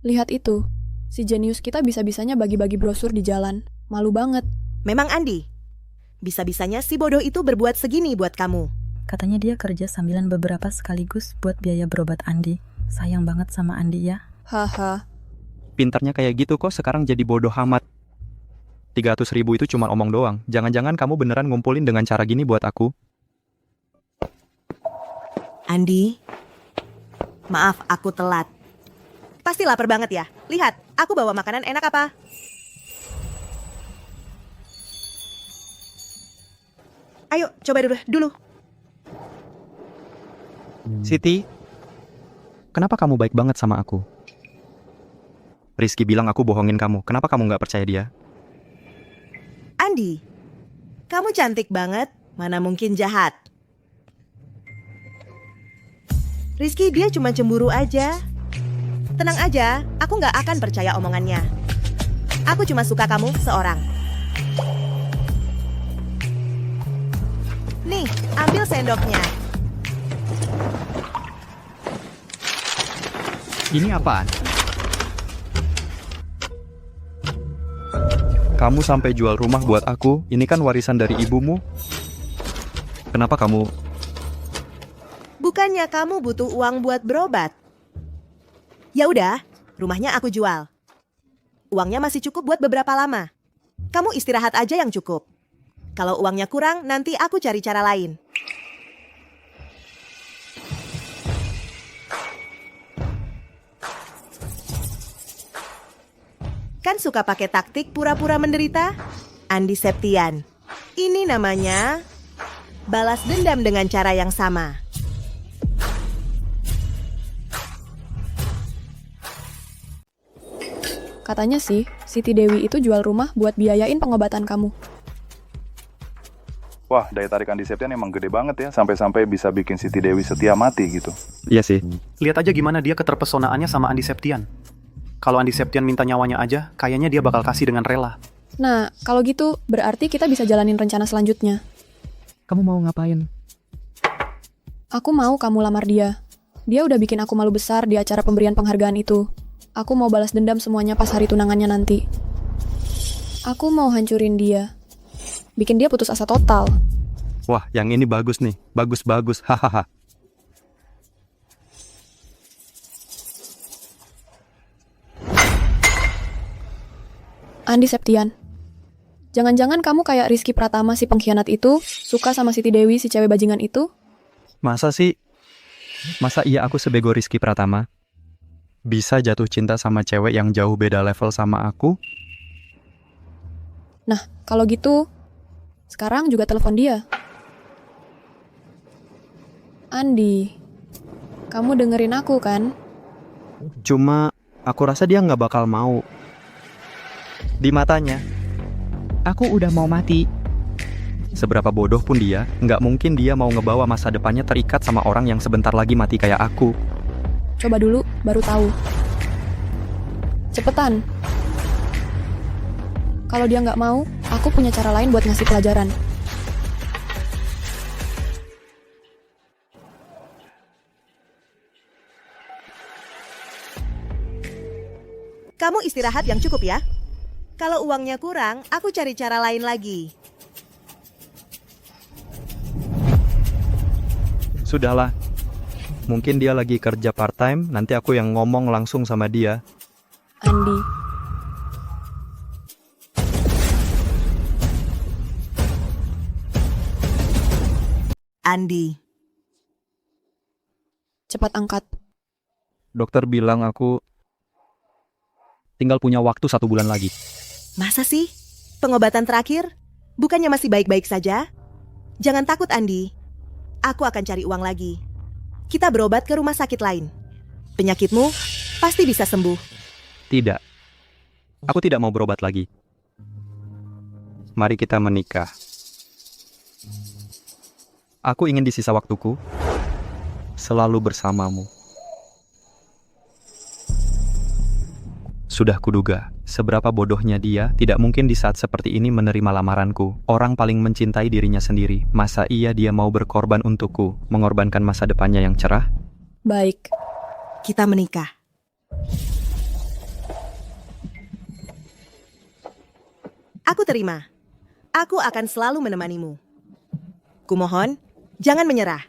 Lihat itu. Si jenius kita bisa-bisanya bagi-bagi brosur di jalan. Malu banget. Memang Andi. Bisa-bisanya si bodoh itu berbuat segini buat kamu. Katanya dia kerja sambilan beberapa sekaligus buat biaya berobat Andi. Sayang banget sama Andi ya. Haha. Pintarnya kayak gitu kok sekarang jadi bodoh amat. 300.000 itu cuma omong doang. Jangan-jangan kamu beneran ngumpulin dengan cara gini buat aku. Andi, maaf aku telat. Pasti lapar banget ya. Lihat, aku bawa makanan enak apa? Ayo, coba dulu. Siti, kenapa kamu baik banget sama aku? Rizky bilang aku bohongin kamu. Kenapa kamu nggak percaya dia? Andi, kamu cantik banget. Mana mungkin jahat. Rizky dia cuma cemburu aja. Tenang aja, aku nggak akan percaya omongannya. Aku cuma suka kamu seorang. Nih, ambil sendoknya. Ini apaan? Kamu sampai jual rumah buat aku. Ini kan warisan dari ibumu. Kenapa kamu? Bukannya kamu butuh uang buat berobat? Ya udah, rumahnya aku jual. Uangnya masih cukup buat beberapa lama. Kamu istirahat aja yang cukup. Kalau uangnya kurang, nanti aku cari cara lain. Kan suka pakai taktik pura-pura menderita? Andi Septian. Ini namanya balas dendam dengan cara yang sama. Katanya sih, Siti Dewi itu jual rumah buat biayain pengobatan kamu. Wah, daya tarik Andi Septian emang gede banget ya, sampai-sampai bisa bikin Siti Dewi setia mati gitu. Iya sih. Lihat aja gimana dia keterpesonaannya sama Andi Septian. Kalau Andi Septian minta nyawanya aja, kayaknya dia bakal kasih dengan rela. Nah, kalau gitu, berarti kita bisa jalanin rencana selanjutnya. Kamu mau ngapain? Aku mau kamu lamar dia. Dia udah bikin aku malu besar di acara pemberian penghargaan itu. Aku mau balas dendam semuanya pas hari tunangannya nanti. Aku mau hancurin dia. Bikin dia putus asa total. Wah, yang ini bagus nih. Bagus-bagus. Hahaha. Andi Septian. Jangan-jangan kamu kayak Rizky Pratama si pengkhianat itu, suka sama Siti Dewi si cewek bajingan itu? Masa sih? Masa iya aku sebego Rizky Pratama? Bisa jatuh cinta sama cewek yang jauh beda level sama aku? Nah, kalau gitu, sekarang juga telepon dia. Andi, kamu dengerin aku kan? Cuma, aku rasa dia nggak bakal mau. Di matanya, aku udah mau mati. Seberapa bodoh pun dia, nggak mungkin dia mau ngebawa masa depannya terikat sama orang yang sebentar lagi mati kayak aku. Coba dulu, baru tahu. Cepetan. Kalau dia nggak mau, aku punya cara lain buat ngasih pelajaran. Kamu istirahat yang cukup ya. Kalau uangnya kurang, aku cari cara lain lagi. Sudahlah. Mungkin dia lagi kerja part-time, nanti aku yang ngomong langsung sama dia. Andi. Andi. Cepat angkat. Dokter bilang aku tinggal punya waktu 1 bulan lagi. Masa sih? Pengobatan terakhir? Bukannya masih baik-baik saja? Jangan takut, Andi. Aku akan cari uang lagi. Kita berobat ke rumah sakit lain. Penyakitmu pasti bisa sembuh. Tidak. Aku tidak mau berobat lagi. Mari kita menikah. Aku ingin di sisa waktuku selalu bersamamu. Sudah kuduga, seberapa bodohnya dia, tidak mungkin di saat seperti ini menerima lamaranku. Orang paling mencintai dirinya sendiri. Masa iya dia mau berkorban untukku, mengorbankan masa depannya yang cerah? Baik. Kita menikah. Aku terima. Aku akan selalu menemanimu. Kumohon, jangan menyerah.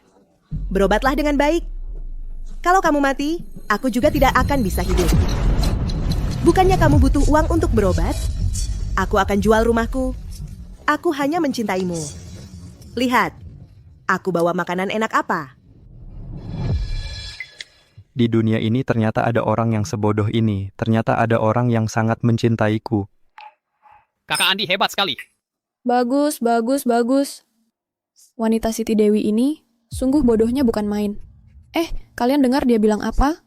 Berobatlah dengan baik. Kalau kamu mati, aku juga tidak akan bisa hidup. Bukannya kamu butuh uang untuk berobat? Aku akan jual rumahku. Aku hanya mencintaimu. Lihat, aku bawa makanan enak apa? Di dunia ini ternyata ada orang yang sebodoh ini. Ternyata ada orang yang sangat mencintaiku. Kakak Andi hebat sekali. Bagus, bagus, bagus. Wanita Siti Dewi ini sungguh bodohnya bukan main. Kalian dengar dia bilang apa?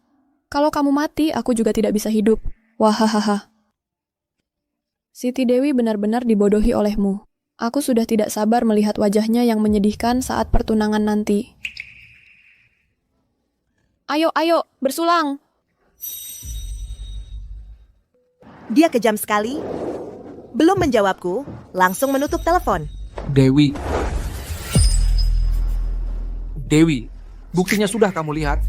Kalau kamu mati, aku juga tidak bisa hidup. Wahahaha. Siti Dewi benar-benar dibodohi olehmu. Aku sudah tidak sabar melihat wajahnya yang menyedihkan saat pertunangan nanti. Ayo, ayo, bersulang. Dia kejam sekali. Belum menjawabku, langsung menutup telepon. Dewi, buktinya sudah kamu lihat.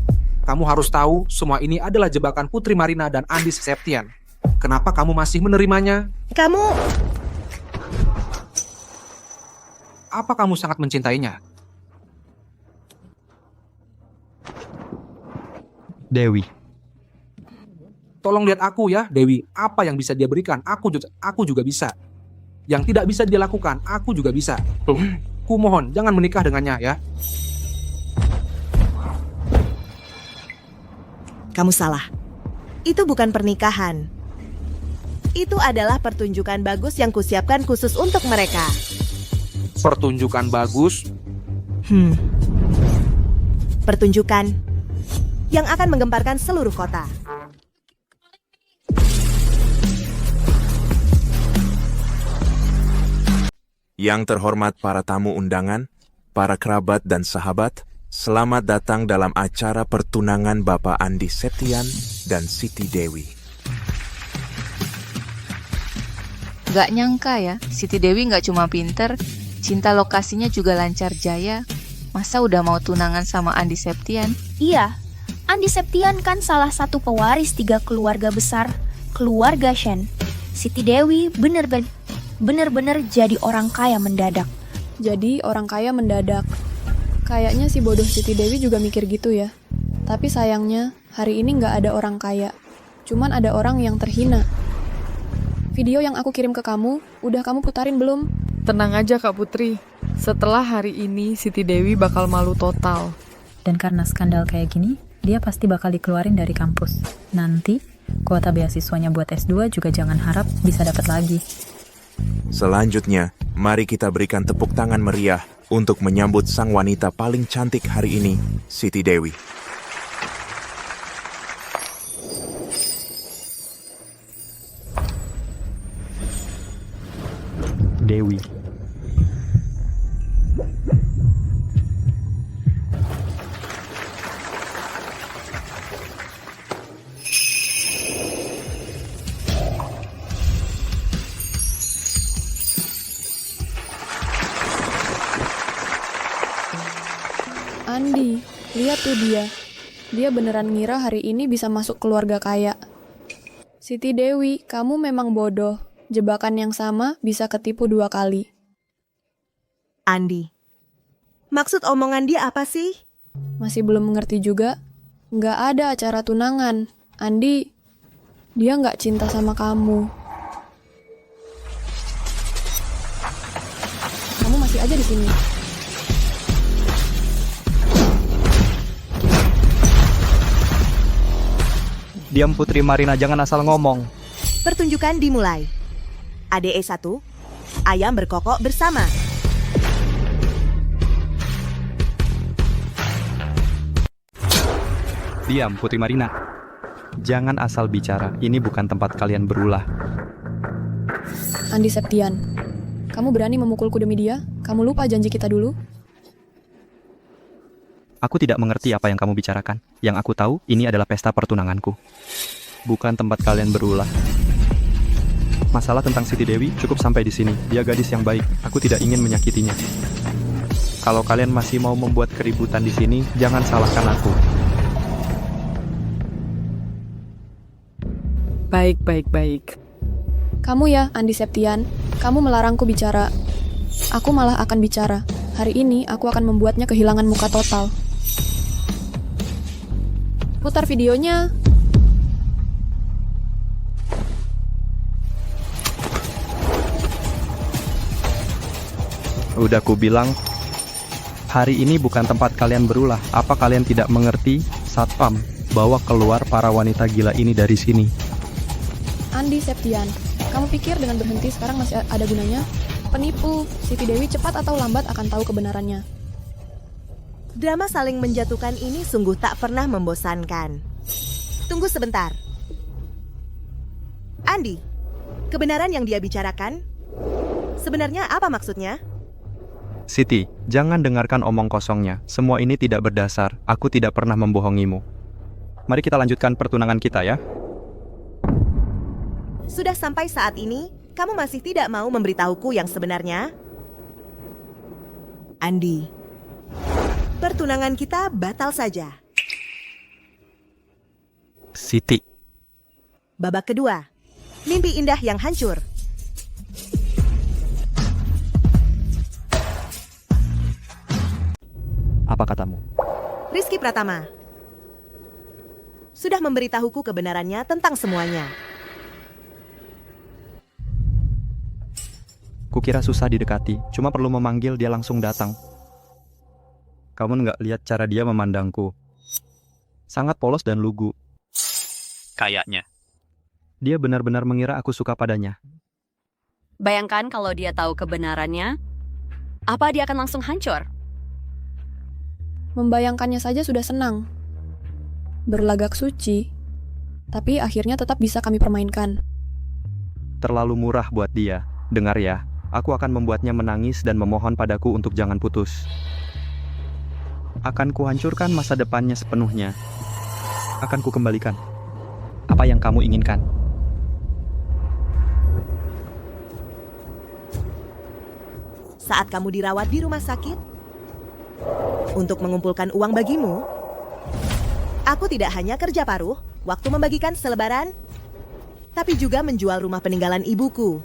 Kamu harus tahu semua ini adalah jebakan Putri Marina dan Andi Septian. Kenapa kamu masih menerimanya? Apa kamu sangat mencintainya? Dewi. Tolong lihat aku ya, Dewi. Apa yang bisa dia berikan, aku juga bisa. Yang tidak bisa dia lakukan, aku juga bisa. Kumohon, jangan menikah dengannya ya. Kamu salah. Itu bukan pernikahan. Itu adalah pertunjukan bagus yang kusiapkan khusus untuk mereka. Pertunjukan bagus? Pertunjukan yang akan menggemparkan seluruh kota. Yang terhormat para tamu undangan, para kerabat dan sahabat, selamat datang dalam acara pertunangan Bapak Andi Septian dan Siti Dewi. Gak nyangka ya, Siti Dewi gak cuma pinter, cinta lokasinya juga lancar jaya. Masa udah mau tunangan sama Andi Septian? Iya, Andi Septian kan salah satu pewaris 3 keluarga besar, keluarga Shen. Siti Dewi bener-bener jadi orang kaya mendadak. Jadi orang kaya mendadak. Kayaknya si bodoh Siti Dewi juga mikir gitu ya. Tapi sayangnya, hari ini nggak ada orang kaya. Cuman ada orang yang terhina. Video yang aku kirim ke kamu, udah kamu putarin belum? Tenang aja Kak Putri. Setelah hari ini, Siti Dewi bakal malu total. Dan karena skandal kayak gini, dia pasti bakal dikeluarin dari kampus. Nanti, kuota beasiswanya buat S2 juga jangan harap bisa dapat lagi. Selanjutnya, mari kita berikan tepuk tangan meriah untuk menyambut sang wanita paling cantik hari ini, Siti Dewi. Dewi. Andi, lihat tuh dia. Dia beneran ngira hari ini bisa masuk keluarga kaya. Siti Dewi, kamu memang bodoh. Jebakan yang sama bisa ketipu 2 kali. Andi, maksud omongan dia apa sih? Masih belum mengerti juga? Nggak ada acara tunangan. Andi, dia nggak cinta sama kamu. Kamu masih aja di sini. Diam Putri Marina, jangan asal ngomong. Pertunjukan dimulai. ADE 1, ayam berkokok bersama. Diam Putri Marina. Jangan asal bicara, ini bukan tempat kalian berulah. Andi Septian, kamu berani memukulku demi dia? Kamu lupa janji kita dulu? Aku tidak mengerti apa yang kamu bicarakan. Yang aku tahu, ini adalah pesta pertunanganku. Bukan tempat kalian berulah. Masalah tentang Siti Dewi cukup sampai di sini. Dia gadis yang baik. Aku tidak ingin menyakitinya. Kalau kalian masih mau membuat keributan di sini, jangan salahkan aku. Baik. Kamu ya, Andi Septian, kamu melarangku bicara. Aku malah akan bicara. Hari ini aku akan membuatnya kehilangan muka total. Putar videonya. Udah ku bilang, hari ini bukan tempat kalian berulah. Apa kalian tidak mengerti? Satpam, bawa keluar para wanita gila ini dari sini. Andi Septian, kamu pikir dengan berhenti sekarang masih ada gunanya? Penipu, Siti Dewi cepat atau lambat akan tahu kebenarannya. Drama saling menjatuhkan ini sungguh tak pernah membosankan. Tunggu sebentar. Andi, kebenaran yang dia bicarakan, sebenarnya apa maksudnya? Siti, jangan dengarkan omong kosongnya. Semua ini tidak berdasar. Aku tidak pernah membohongimu. Mari kita lanjutkan pertunangan kita ya. Sudah sampai saat ini, kamu masih tidak mau memberitahuku yang sebenarnya? Andi, pertunangan kita batal saja. Siti. Babak kedua, mimpi indah yang hancur. Apa katamu? Rizky Pratama sudah memberitahuku kebenarannya tentang semuanya. Kukira susah didekati, cuma perlu memanggil dia langsung datang. Kamu nggak lihat cara dia memandangku? Sangat polos dan lugu. Kayaknya. Dia benar-benar mengira aku suka padanya. Bayangkan kalau dia tahu kebenarannya, apa dia akan langsung hancur? Membayangkannya saja sudah senang. Berlagak suci, tapi akhirnya tetap bisa kami permainkan. Terlalu murah buat dia. Dengar ya, aku akan membuatnya menangis dan memohon padaku untuk jangan putus. Akan kuhancurkan masa depannya sepenuhnya. Akan kukembalikan apa yang kamu inginkan. Saat kamu dirawat di rumah sakit, untuk mengumpulkan uang bagimu, aku tidak hanya kerja paruh waktu membagikan selebaran, tapi juga menjual rumah peninggalan ibuku.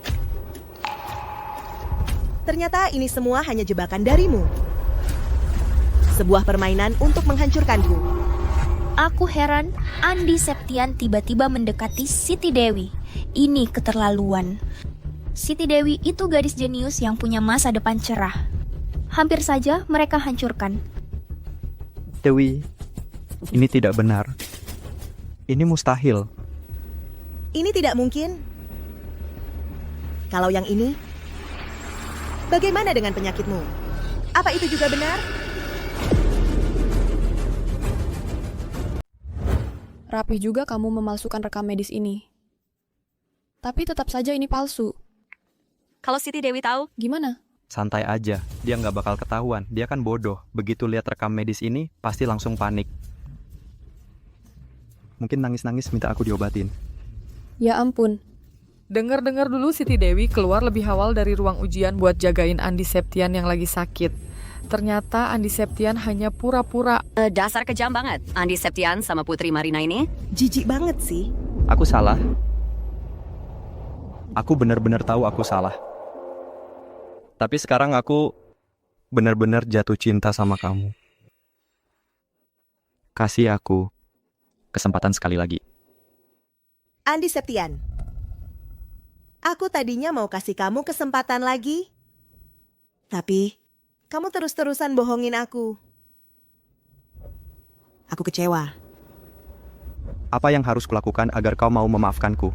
Ternyata ini semua hanya jebakan darimu. Sebuah permainan untuk menghancurkanku. Aku heran, Andi Septian tiba-tiba mendekati Siti Dewi. Ini keterlaluan. Siti Dewi itu gadis jenius yang punya masa depan cerah. Hampir saja mereka hancurkan. Dewi, ini tidak benar. Ini mustahil. Ini tidak mungkin. Kalau yang ini, bagaimana dengan penyakitmu? Apa itu juga benar? Rapih juga kamu memalsukan rekam medis ini. Tapi tetap saja ini palsu. Kalau Siti Dewi tahu, gimana? Santai aja, dia nggak bakal ketahuan. Dia kan bodoh. Begitu lihat rekam medis ini, pasti langsung panik. Mungkin nangis-nangis minta aku diobatin. Ya ampun. Dengar-dengar dulu Siti Dewi keluar lebih awal dari ruang ujian buat jagain Andi Septian yang lagi sakit. Ternyata Andi Septian hanya pura-pura. Dasar kejam banget. Andi Septian sama Putri Marina ini. Jijik banget sih. Aku salah. Aku benar-benar tahu aku salah. Tapi sekarang aku benar-benar jatuh cinta sama kamu. Kasih aku kesempatan sekali lagi. Andi Septian, aku tadinya mau kasih kamu kesempatan lagi. Tapi kamu terus-terusan bohongin aku. Aku kecewa. Apa yang harus kulakukan agar kau mau memaafkanku?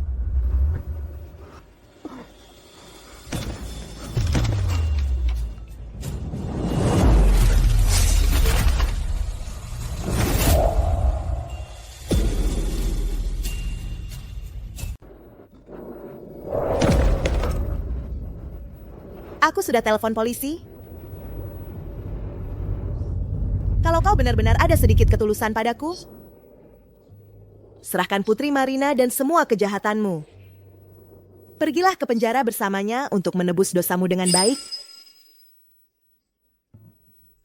Aku sudah telepon polisi. Kalau kau benar-benar ada sedikit ketulusan padaku, serahkan Putri Marina dan semua kejahatanmu. Pergilah ke penjara bersamanya untuk menebus dosamu dengan baik.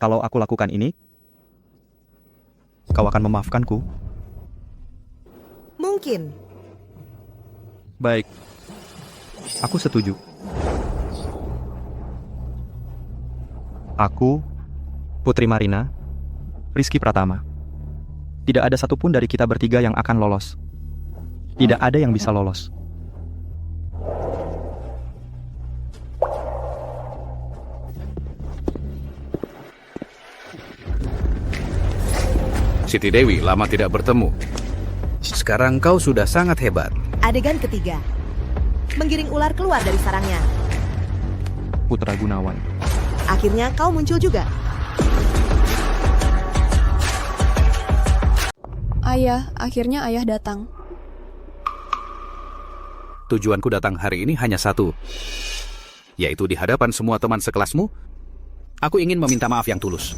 Kalau aku lakukan ini, kau akan memaafkanku? Mungkin. Baik. Aku setuju. Aku, Putri Marina, Rizky Pratama. Tidak ada satupun dari kita bertiga yang akan lolos. Tidak ada yang bisa lolos. Siti Dewi, lama tidak bertemu. Sekarang kau sudah sangat hebat. Adegan ketiga. Menggiring ular keluar dari sarangnya. Putra Gunawan. Akhirnya kau muncul juga. Ayah, akhirnya ayah datang. Tujuanku datang hari ini hanya satu, yaitu di hadapan semua teman sekelasmu, aku ingin meminta maaf yang tulus.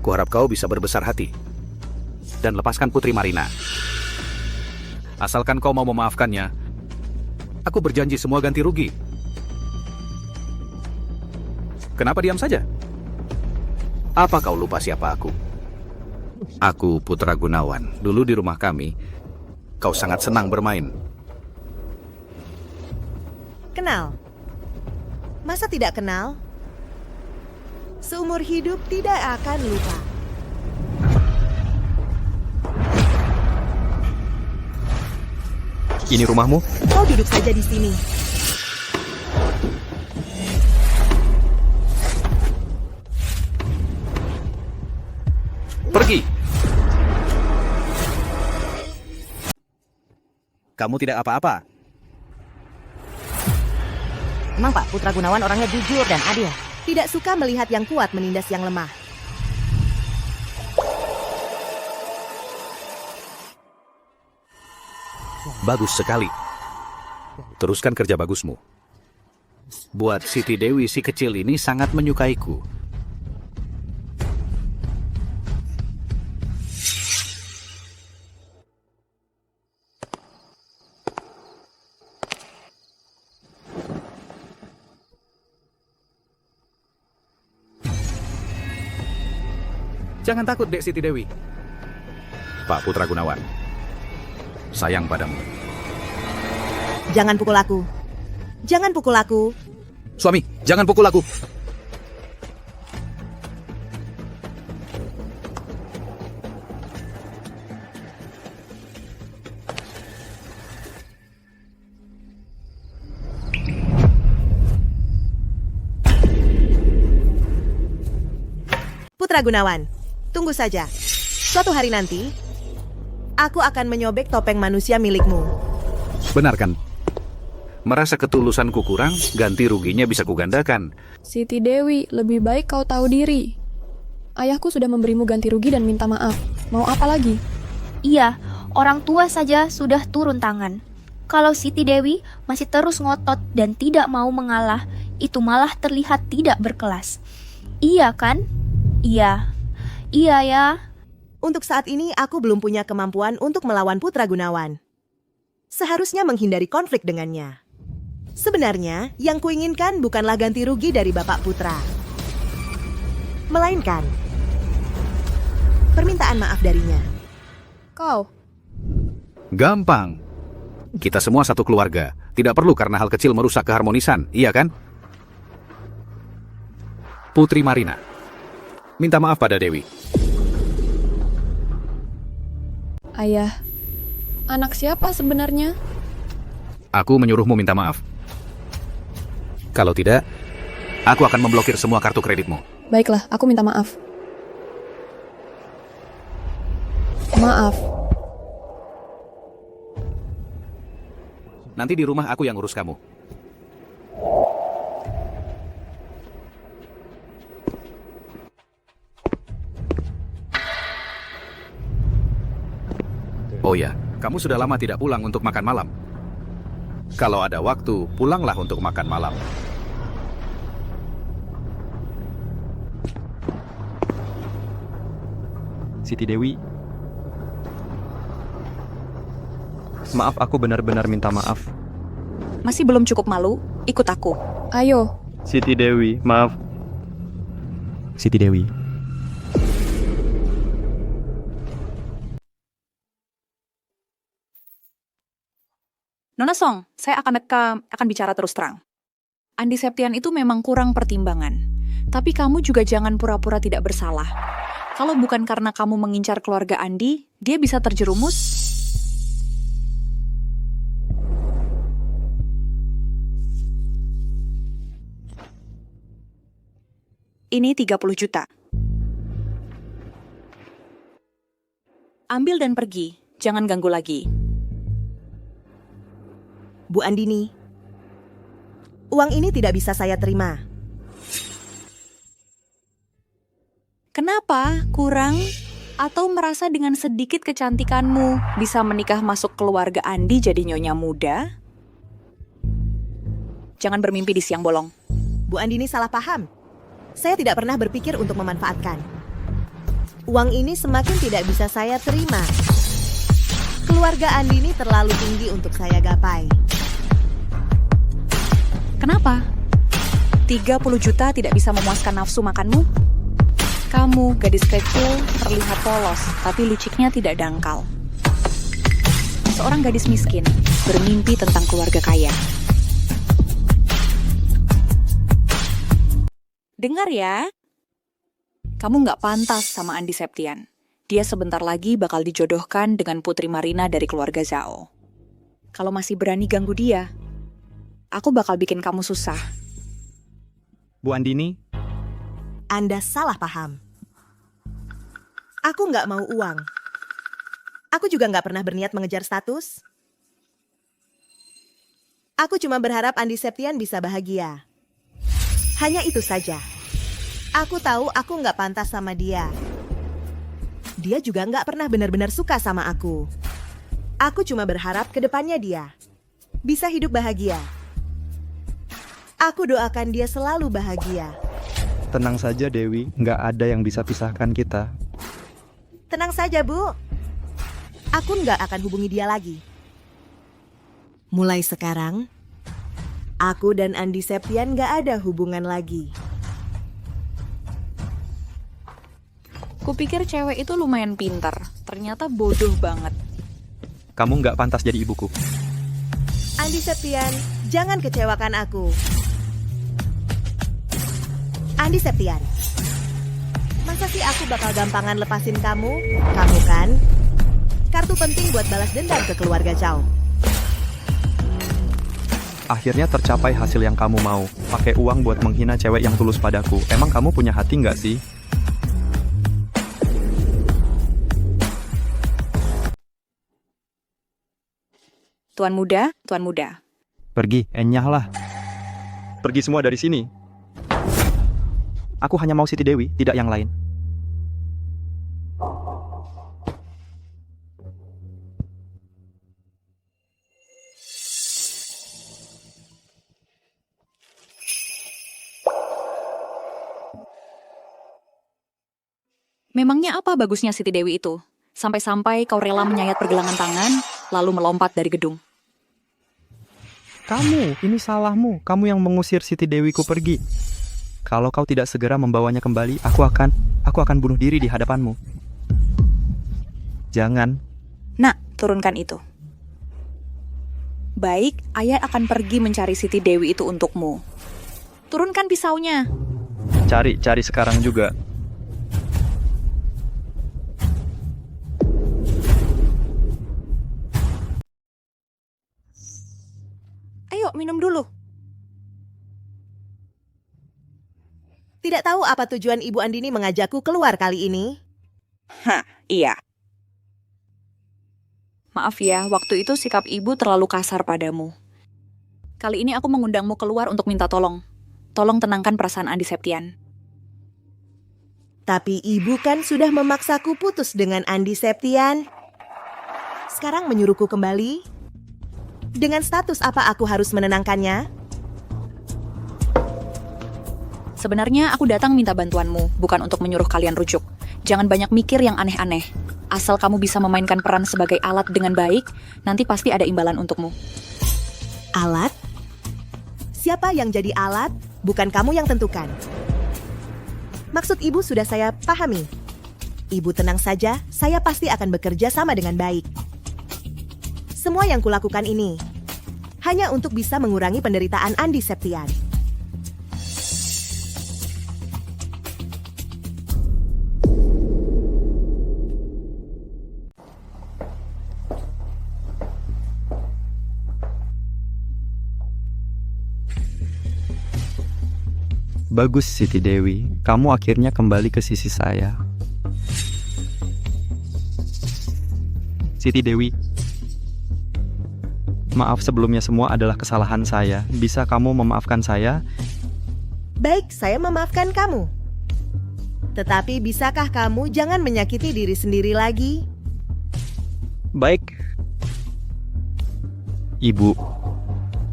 Kuharap kau bisa berbesar hati dan lepaskan Putri Marina. Asalkan kau mau memaafkannya, aku berjanji semua ganti rugi. Kenapa diam saja? Apa kau lupa siapa aku? Aku Putra Gunawan. Dulu di rumah kami, kau sangat senang bermain. Kenal? Masa tidak kenal? Seumur hidup tidak akan lupa. Ini rumahmu? Kau duduk saja di sini. Pergi! Kamu tidak apa-apa. Emang Pak Putra Gunawan orangnya jujur dan adil. Tidak suka melihat yang kuat menindas yang lemah. Bagus sekali. Teruskan kerja bagusmu. Buat Siti Dewi si kecil ini sangat menyukaiku. Jangan takut, Dek Siti Dewi. Pak Putra Gunawan, sayang padamu. Jangan pukul aku. Jangan pukul aku. Suami, jangan pukul aku. Putra Gunawan, tunggu saja. Suatu hari nanti, aku akan menyobek topeng manusia milikmu. Benar kan? Merasa ketulusanku kurang, ganti ruginya bisa kugandakan. Siti Dewi, lebih baik kau tahu diri. Ayahku sudah memberimu ganti rugi dan minta maaf. Mau apa lagi? Iya, orang tua saja sudah turun tangan. Kalau Siti Dewi masih terus ngotot dan tidak mau mengalah, itu malah terlihat tidak berkelas. Iya kan? Iya. Iya ya. Untuk saat ini aku belum punya kemampuan untuk melawan Putra Gunawan. Seharusnya menghindari konflik dengannya. Sebenarnya, yang kuinginkan bukanlah ganti rugi dari Bapak Putra, melainkan permintaan maaf darinya. Kau? Gampang. Kita semua satu keluarga. Tidak perlu karena hal kecil merusak keharmonisan, iya kan? Putri Marina, minta maaf pada Dewi. Ayah, anak siapa sebenarnya? Aku menyuruhmu minta maaf. Kalau tidak, aku akan memblokir semua kartu kreditmu. Baiklah, aku minta maaf. Maaf. Nanti di rumah aku yang urus kamu. Oh ya, kamu sudah lama tidak pulang untuk makan malam. Kalau ada waktu, pulanglah untuk makan malam. Siti Dewi, maaf, aku benar-benar minta maaf. Masih belum cukup malu? Ikut aku. Ayo. Siti Dewi, maaf. Siti Dewi. Nona Song, saya akan bicara terus terang. Andi Septian itu memang kurang pertimbangan. Tapi kamu juga jangan pura-pura tidak bersalah. Kalau bukan karena kamu mengincar keluarga Andi, dia bisa terjerumus. Ini 30 juta. Ambil dan pergi, jangan ganggu lagi. Bu Andini, uang ini tidak bisa saya terima. Kenapa? Kurang? Atau merasa dengan sedikit kecantikanmu bisa menikah masuk keluarga Andi jadi nyonya muda? Jangan bermimpi di siang bolong. Bu Andini salah paham. Saya tidak pernah berpikir untuk memanfaatkan. Uang ini semakin tidak bisa saya terima. Keluarga Andini terlalu tinggi untuk saya gapai. Kenapa? 30 juta tidak bisa memuaskan nafsu makanmu? Kamu, gadis kecil, terlihat polos, tapi liciknya tidak dangkal. Seorang gadis miskin bermimpi tentang keluarga kaya. Dengar ya, kamu nggak pantas sama Andi Septian. Dia sebentar lagi bakal dijodohkan dengan Putri Marina dari keluarga Zhao. Kalau masih berani ganggu dia, aku bakal bikin kamu susah. Bu Andini, Anda salah paham. Aku nggak mau uang. Aku juga nggak pernah berniat mengejar status. Aku cuma berharap Andi Septian bisa bahagia. Hanya itu saja. Aku tahu aku nggak pantas sama dia. Dia juga nggak pernah benar-benar suka sama aku. Aku cuma berharap ke depannya dia bisa hidup bahagia. Aku doakan dia selalu bahagia. tenang saja Dewi, nggak ada yang bisa pisahkan kita. Tenang saja, Bu. Aku nggak akan hubungi dia lagi. Mulai sekarang, aku dan Andi Septian nggak ada hubungan lagi. Kupikir cewek itu lumayan pintar, ternyata bodoh banget. Kamu nggak pantas jadi ibuku. Andi Septian, jangan kecewakan aku. Andi Septian, masa sih aku bakal gampangan lepasin kamu? Kamu kan kartu penting buat balas dendam ke keluarga Zhao. Akhirnya tercapai hasil yang kamu mau. Pakai uang buat menghina cewek yang tulus padaku. Emang kamu punya hati nggak sih? Tuan muda, tuan muda. Pergi, enyahlah. Pergi semua dari sini. Aku hanya mau Siti Dewi, tidak yang lain. Memangnya apa bagusnya Siti Dewi itu? Sampai-sampai kau rela menyayat pergelangan tangan, lalu melompat dari gedung. Kamu, ini salahmu. Kamu yang mengusir Siti Dewiku pergi. Kalau kau tidak segera membawanya kembali, aku akan bunuh diri di hadapanmu. Jangan. Nak, turunkan itu. Baik, ayah akan pergi mencari Siti Dewi itu untukmu. Turunkan pisaunya. Cari sekarang juga. Ayo, minum dulu. Tidak tahu apa tujuan Ibu Andini mengajakku keluar kali ini? Hah, iya. Maaf ya, waktu itu sikap ibu terlalu kasar padamu. Kali ini aku mengundangmu keluar untuk minta tolong. Tolong tenangkan perasaan Andi Septian. Tapi ibu kan sudah memaksaku putus dengan Andi Septian. Sekarang menyuruhku kembali? Dengan status apa aku harus menenangkannya? Sebenarnya aku datang minta bantuanmu, bukan untuk menyuruh kalian rujuk. Jangan banyak mikir yang aneh-aneh. Asal kamu bisa memainkan peran sebagai alat dengan baik, nanti pasti ada imbalan untukmu. Alat? Siapa yang jadi alat? Bukan kamu yang tentukan. Maksud ibu sudah saya pahami. Ibu tenang saja, saya pasti akan bekerja sama dengan baik. Semua yang kulakukan ini hanya untuk bisa mengurangi penderitaan Andi Septian. Bagus Siti Dewi, kamu akhirnya kembali ke sisi saya. Siti Dewi, maaf sebelumnya semua adalah kesalahan saya. Bisa kamu memaafkan saya? Baik, saya memaafkan kamu. Tetapi bisakah kamu jangan menyakiti diri sendiri lagi? Baik. Ibu,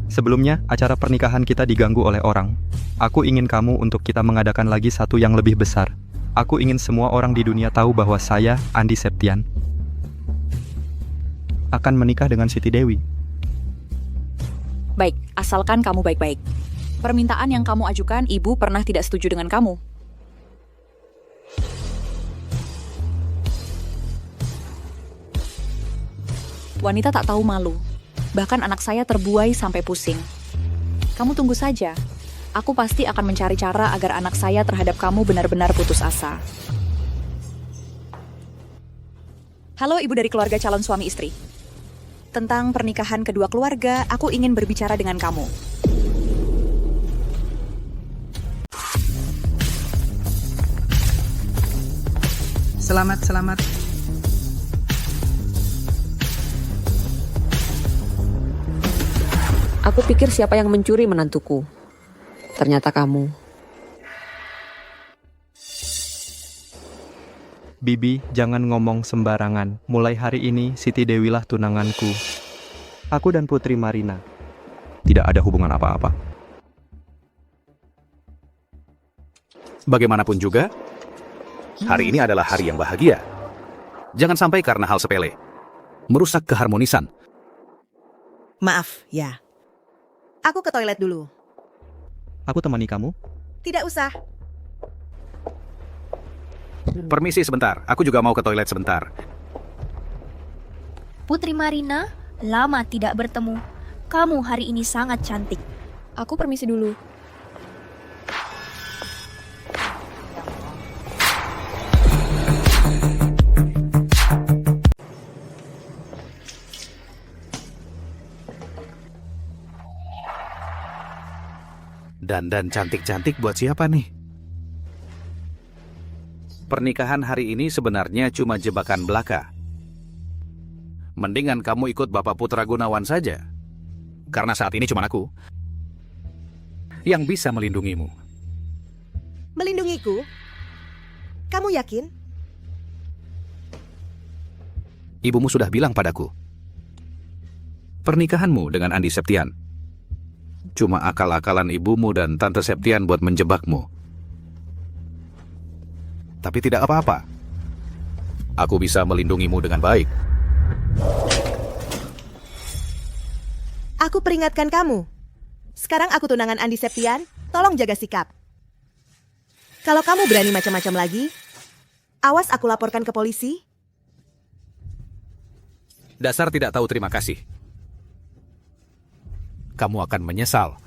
sebelumnya acara pernikahan kita diganggu oleh orang. Aku ingin kamu untuk kita mengadakan lagi satu yang lebih besar. Aku ingin semua orang di dunia tahu bahwa saya, Andi Septian, akan menikah dengan Siti Dewi. Baik, asalkan kamu baik-baik. Permintaan yang kamu ajukan, ibu pernah tidak setuju dengan kamu. Wanita tak tahu malu. Bahkan anak saya terbuai sampai pusing. Kamu tunggu saja. Aku pasti akan mencari cara agar anak saya terhadap kamu benar-benar putus asa. Halo ibu dari keluarga calon suami istri. Tentang pernikahan kedua keluarga, aku ingin berbicara dengan kamu. Selamat. Aku pikir siapa yang mencuri menantuku. Ternyata kamu. Bibi, jangan ngomong sembarangan. Mulai hari ini, Siti Dewi lah tunanganku. Aku dan Putri Marina tidak ada hubungan apa-apa. Bagaimanapun juga, hari ini adalah hari yang bahagia. Jangan sampai karena hal sepele merusak keharmonisan. Maaf, ya. Aku ke toilet dulu. Aku temani kamu? Tidak usah. Permisi sebentar, aku juga mau ke toilet sebentar. Putri Marina, lama tidak bertemu. Kamu hari ini sangat cantik. Aku permisi dulu. Dandan cantik-cantik buat siapa nih? Pernikahan hari ini sebenarnya cuma jebakan belaka. Mendingan kamu ikut Bapak Putra Gunawan saja. Karena saat ini cuma aku yang bisa melindungimu. Melindungiku? Kamu yakin? Ibumu sudah bilang padaku. Pernikahanmu dengan Andi Septian cuma akal-akalan ibumu dan Tante Septian buat menjebakmu. Tapi tidak apa-apa. Aku bisa melindungimu dengan baik. Aku peringatkan kamu. Sekarang aku tunangan Andi Septian, tolong jaga sikap. Kalau kamu berani macam-macam lagi, awas aku laporkan ke polisi. Dasar tidak tahu terima kasih. Kamu akan menyesal.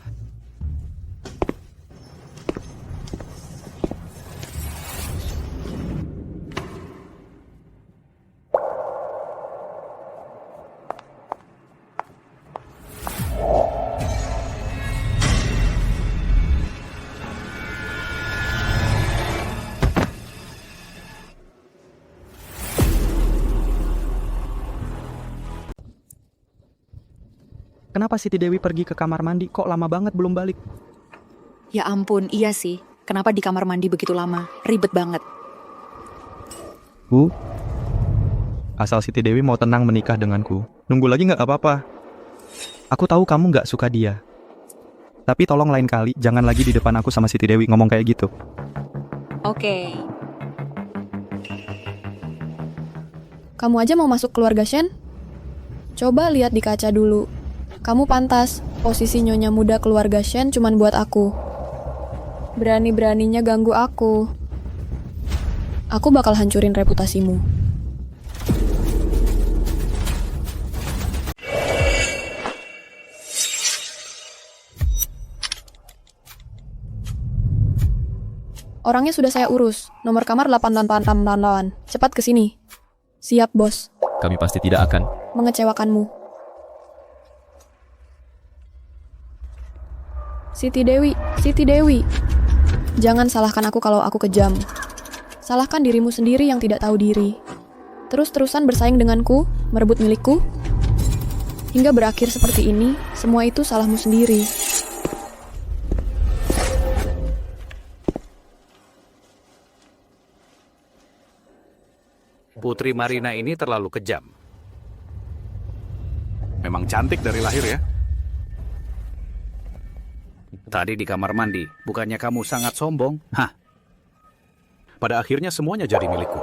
Kenapa Siti Dewi pergi ke kamar mandi? Kok lama banget belum balik? Ya ampun, iya sih. Kenapa di kamar mandi begitu lama? Ribet banget. Bu, asal Siti Dewi mau tenang menikah denganku. Nunggu lagi nggak apa-apa. Aku tahu kamu nggak suka dia. Tapi tolong lain kali jangan lagi di depan aku sama Siti Dewi ngomong kayak gitu. Oke. Kamu aja mau masuk keluarga Shen? Coba lihat di kaca dulu. Kamu pantas. Posisi nyonya muda keluarga Shen cuman buat aku. Berani-beraninya ganggu aku. Aku bakal hancurin reputasimu. Orangnya sudah saya urus. Nomor kamar 8888. Cepat ke sini. Siap, bos. Kami pasti tidak akan. Mengecewakanmu. Siti Dewi, Siti Dewi. Jangan salahkan aku kalau aku kejam. Salahkan dirimu sendiri yang tidak tahu diri. Terus-terusan bersaing denganku, merebut milikku. Hingga berakhir seperti ini, semua itu salahmu sendiri. Putri Marina ini terlalu kejam. Memang cantik dari lahir ya. Tadi di kamar mandi, bukannya kamu sangat sombong? Hah? Pada akhirnya semuanya jadi milikku.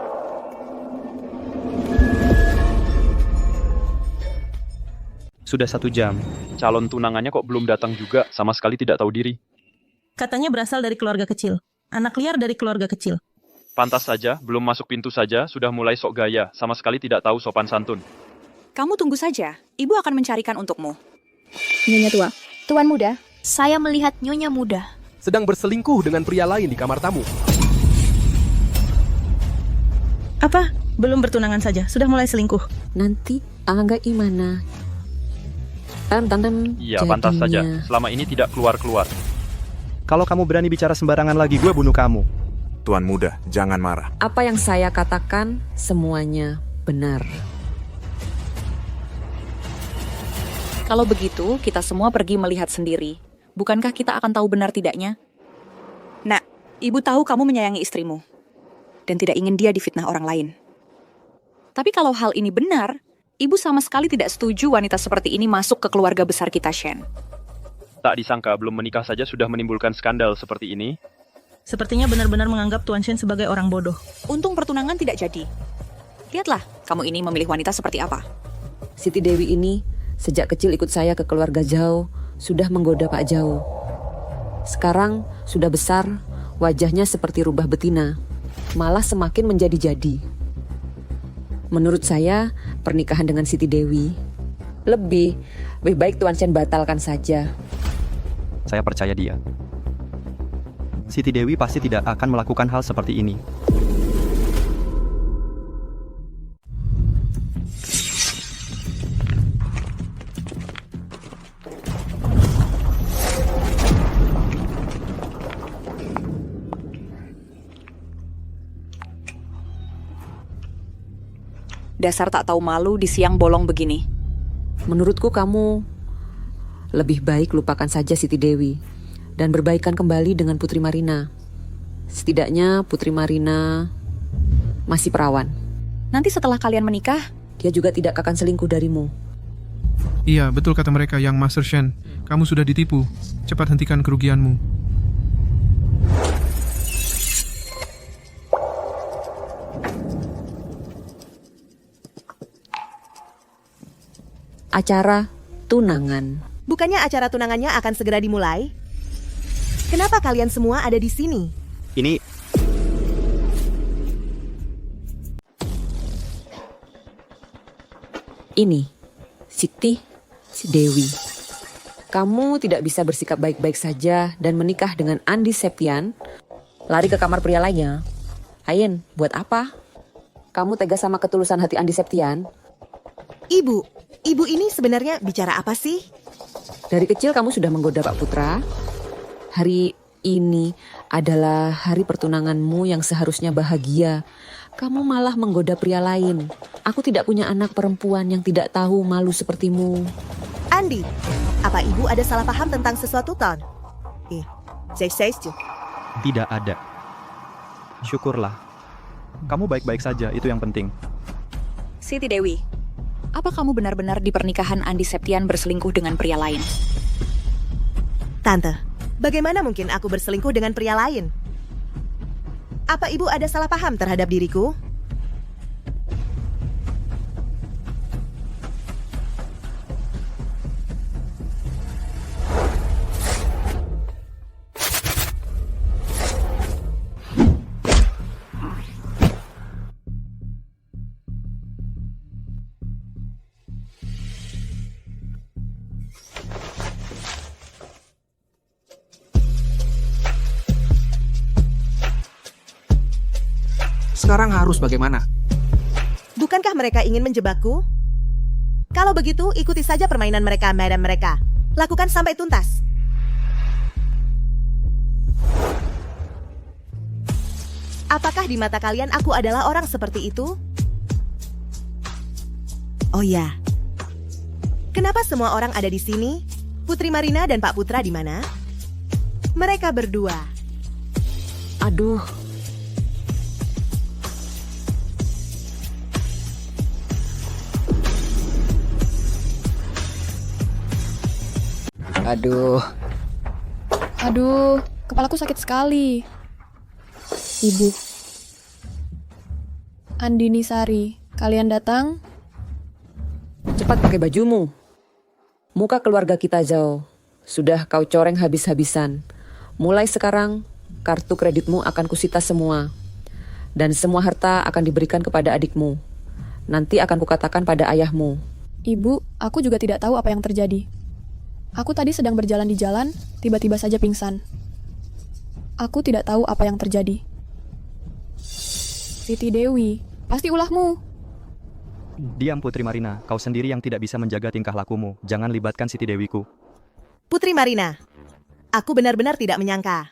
Sudah 1 jam. Calon tunangannya kok belum datang juga, sama sekali tidak tahu diri. Katanya berasal dari keluarga kecil. Anak liar dari keluarga kecil. Pantas saja, belum masuk pintu saja, sudah mulai sok gaya, sama sekali tidak tahu sopan santun. Kamu tunggu saja, ibu akan mencarikan untukmu. Nyonya tua. Tuan muda, saya melihat Nyonya muda sedang berselingkuh dengan pria lain di kamar tamu. Apa? Belum bertunangan saja, sudah mulai selingkuh. Nanti agak gimana? Iya, pantas saja. Selama ini tidak keluar-keluar. Kalau kamu berani bicara sembarangan lagi, gue bunuh kamu. Tuan muda, jangan marah. Apa yang saya katakan semuanya benar. Kalau begitu, kita semua pergi melihat sendiri. Bukankah kita akan tahu benar tidaknya? Nak, ibu tahu kamu menyayangi istrimu. Dan tidak ingin dia difitnah orang lain. Tapi kalau hal ini benar, ibu sama sekali tidak setuju wanita seperti ini masuk ke keluarga besar kita, Shen. Tak disangka, belum menikah saja sudah menimbulkan skandal seperti ini. Sepertinya benar-benar menganggap Tuan Shen sebagai orang bodoh. Untung pertunangan tidak jadi. Lihatlah, kamu ini memilih wanita seperti apa. Siti Dewi ini sejak kecil ikut saya ke keluarga Zhao, sudah menggoda Pak Zhao. Sekarang sudah besar, wajahnya seperti rubah betina, malah semakin menjadi-jadi. Menurut saya, pernikahan dengan Siti Dewi lebih baik Tuan Shen batalkan saja. Saya percaya dia. Siti Dewi pasti tidak akan melakukan hal seperti ini. Dasar tak tahu malu di siang bolong begini. Menurutku kamu lebih baik lupakan saja Siti Dewi dan berbaikan kembali dengan Putri Marina. Setidaknya Putri Marina masih perawan. Nanti setelah kalian menikah, dia juga tidak akan selingkuh darimu. Iya, betul kata mereka yang Master Shen. Kamu sudah ditipu. Cepat hentikan kerugianmu. Acara tunangan. Bukannya acara tunangannya akan segera dimulai? Kenapa kalian semua ada di sini? Ini Siti Dewi. Kamu tidak bisa bersikap baik-baik saja dan menikah dengan Andi Septian, lari ke kamar pria lainnya. Ayen, buat apa? Kamu tega sama ketulusan hati Andi Septian? Ibu ini sebenarnya bicara apa sih? Dari kecil kamu sudah menggoda Pak Putra. Hari ini adalah hari pertunanganmu yang seharusnya bahagia. Kamu malah menggoda pria lain. Aku tidak punya anak perempuan yang tidak tahu malu sepertimu. Andi, apa ibu ada salah paham tentang sesuatu, Ton? Tidak ada. Syukurlah. Kamu baik-baik saja, itu yang penting. Siti Dewi, apa kamu benar-benar di pernikahan Andi Septian berselingkuh dengan pria lain? Tante, bagaimana mungkin aku berselingkuh dengan pria lain? Apa ibu ada salah paham terhadap diriku? Sekarang harus bagaimana? Bukankah mereka ingin menjebakku? Kalau begitu, ikuti saja permainan mereka, madam mereka. Lakukan sampai tuntas. Apakah di mata kalian aku adalah orang seperti itu? Oh ya. Kenapa semua orang ada di sini? Putri Marina dan Pak Putra di mana? Mereka berdua. Aduh. Aduh, kepalaku sakit sekali. Ibu. Andini Sari, kalian datang? Cepat pakai bajumu. Muka keluarga kita jauh. Sudah kau coreng habis-habisan. Mulai sekarang, kartu kreditmu akan kusita semua. Dan semua harta akan diberikan kepada adikmu. Nanti akan kukatakan pada ayahmu. Ibu, aku juga tidak tahu apa yang terjadi. Aku tadi sedang berjalan di jalan, tiba-tiba saja pingsan. Aku tidak tahu apa yang terjadi. Siti Dewi, pasti ulahmu. Diam Putri Marina, kau sendiri yang tidak bisa menjaga tingkah lakumu. Jangan libatkan Siti Dewiku. Putri Marina, aku benar-benar tidak menyangka.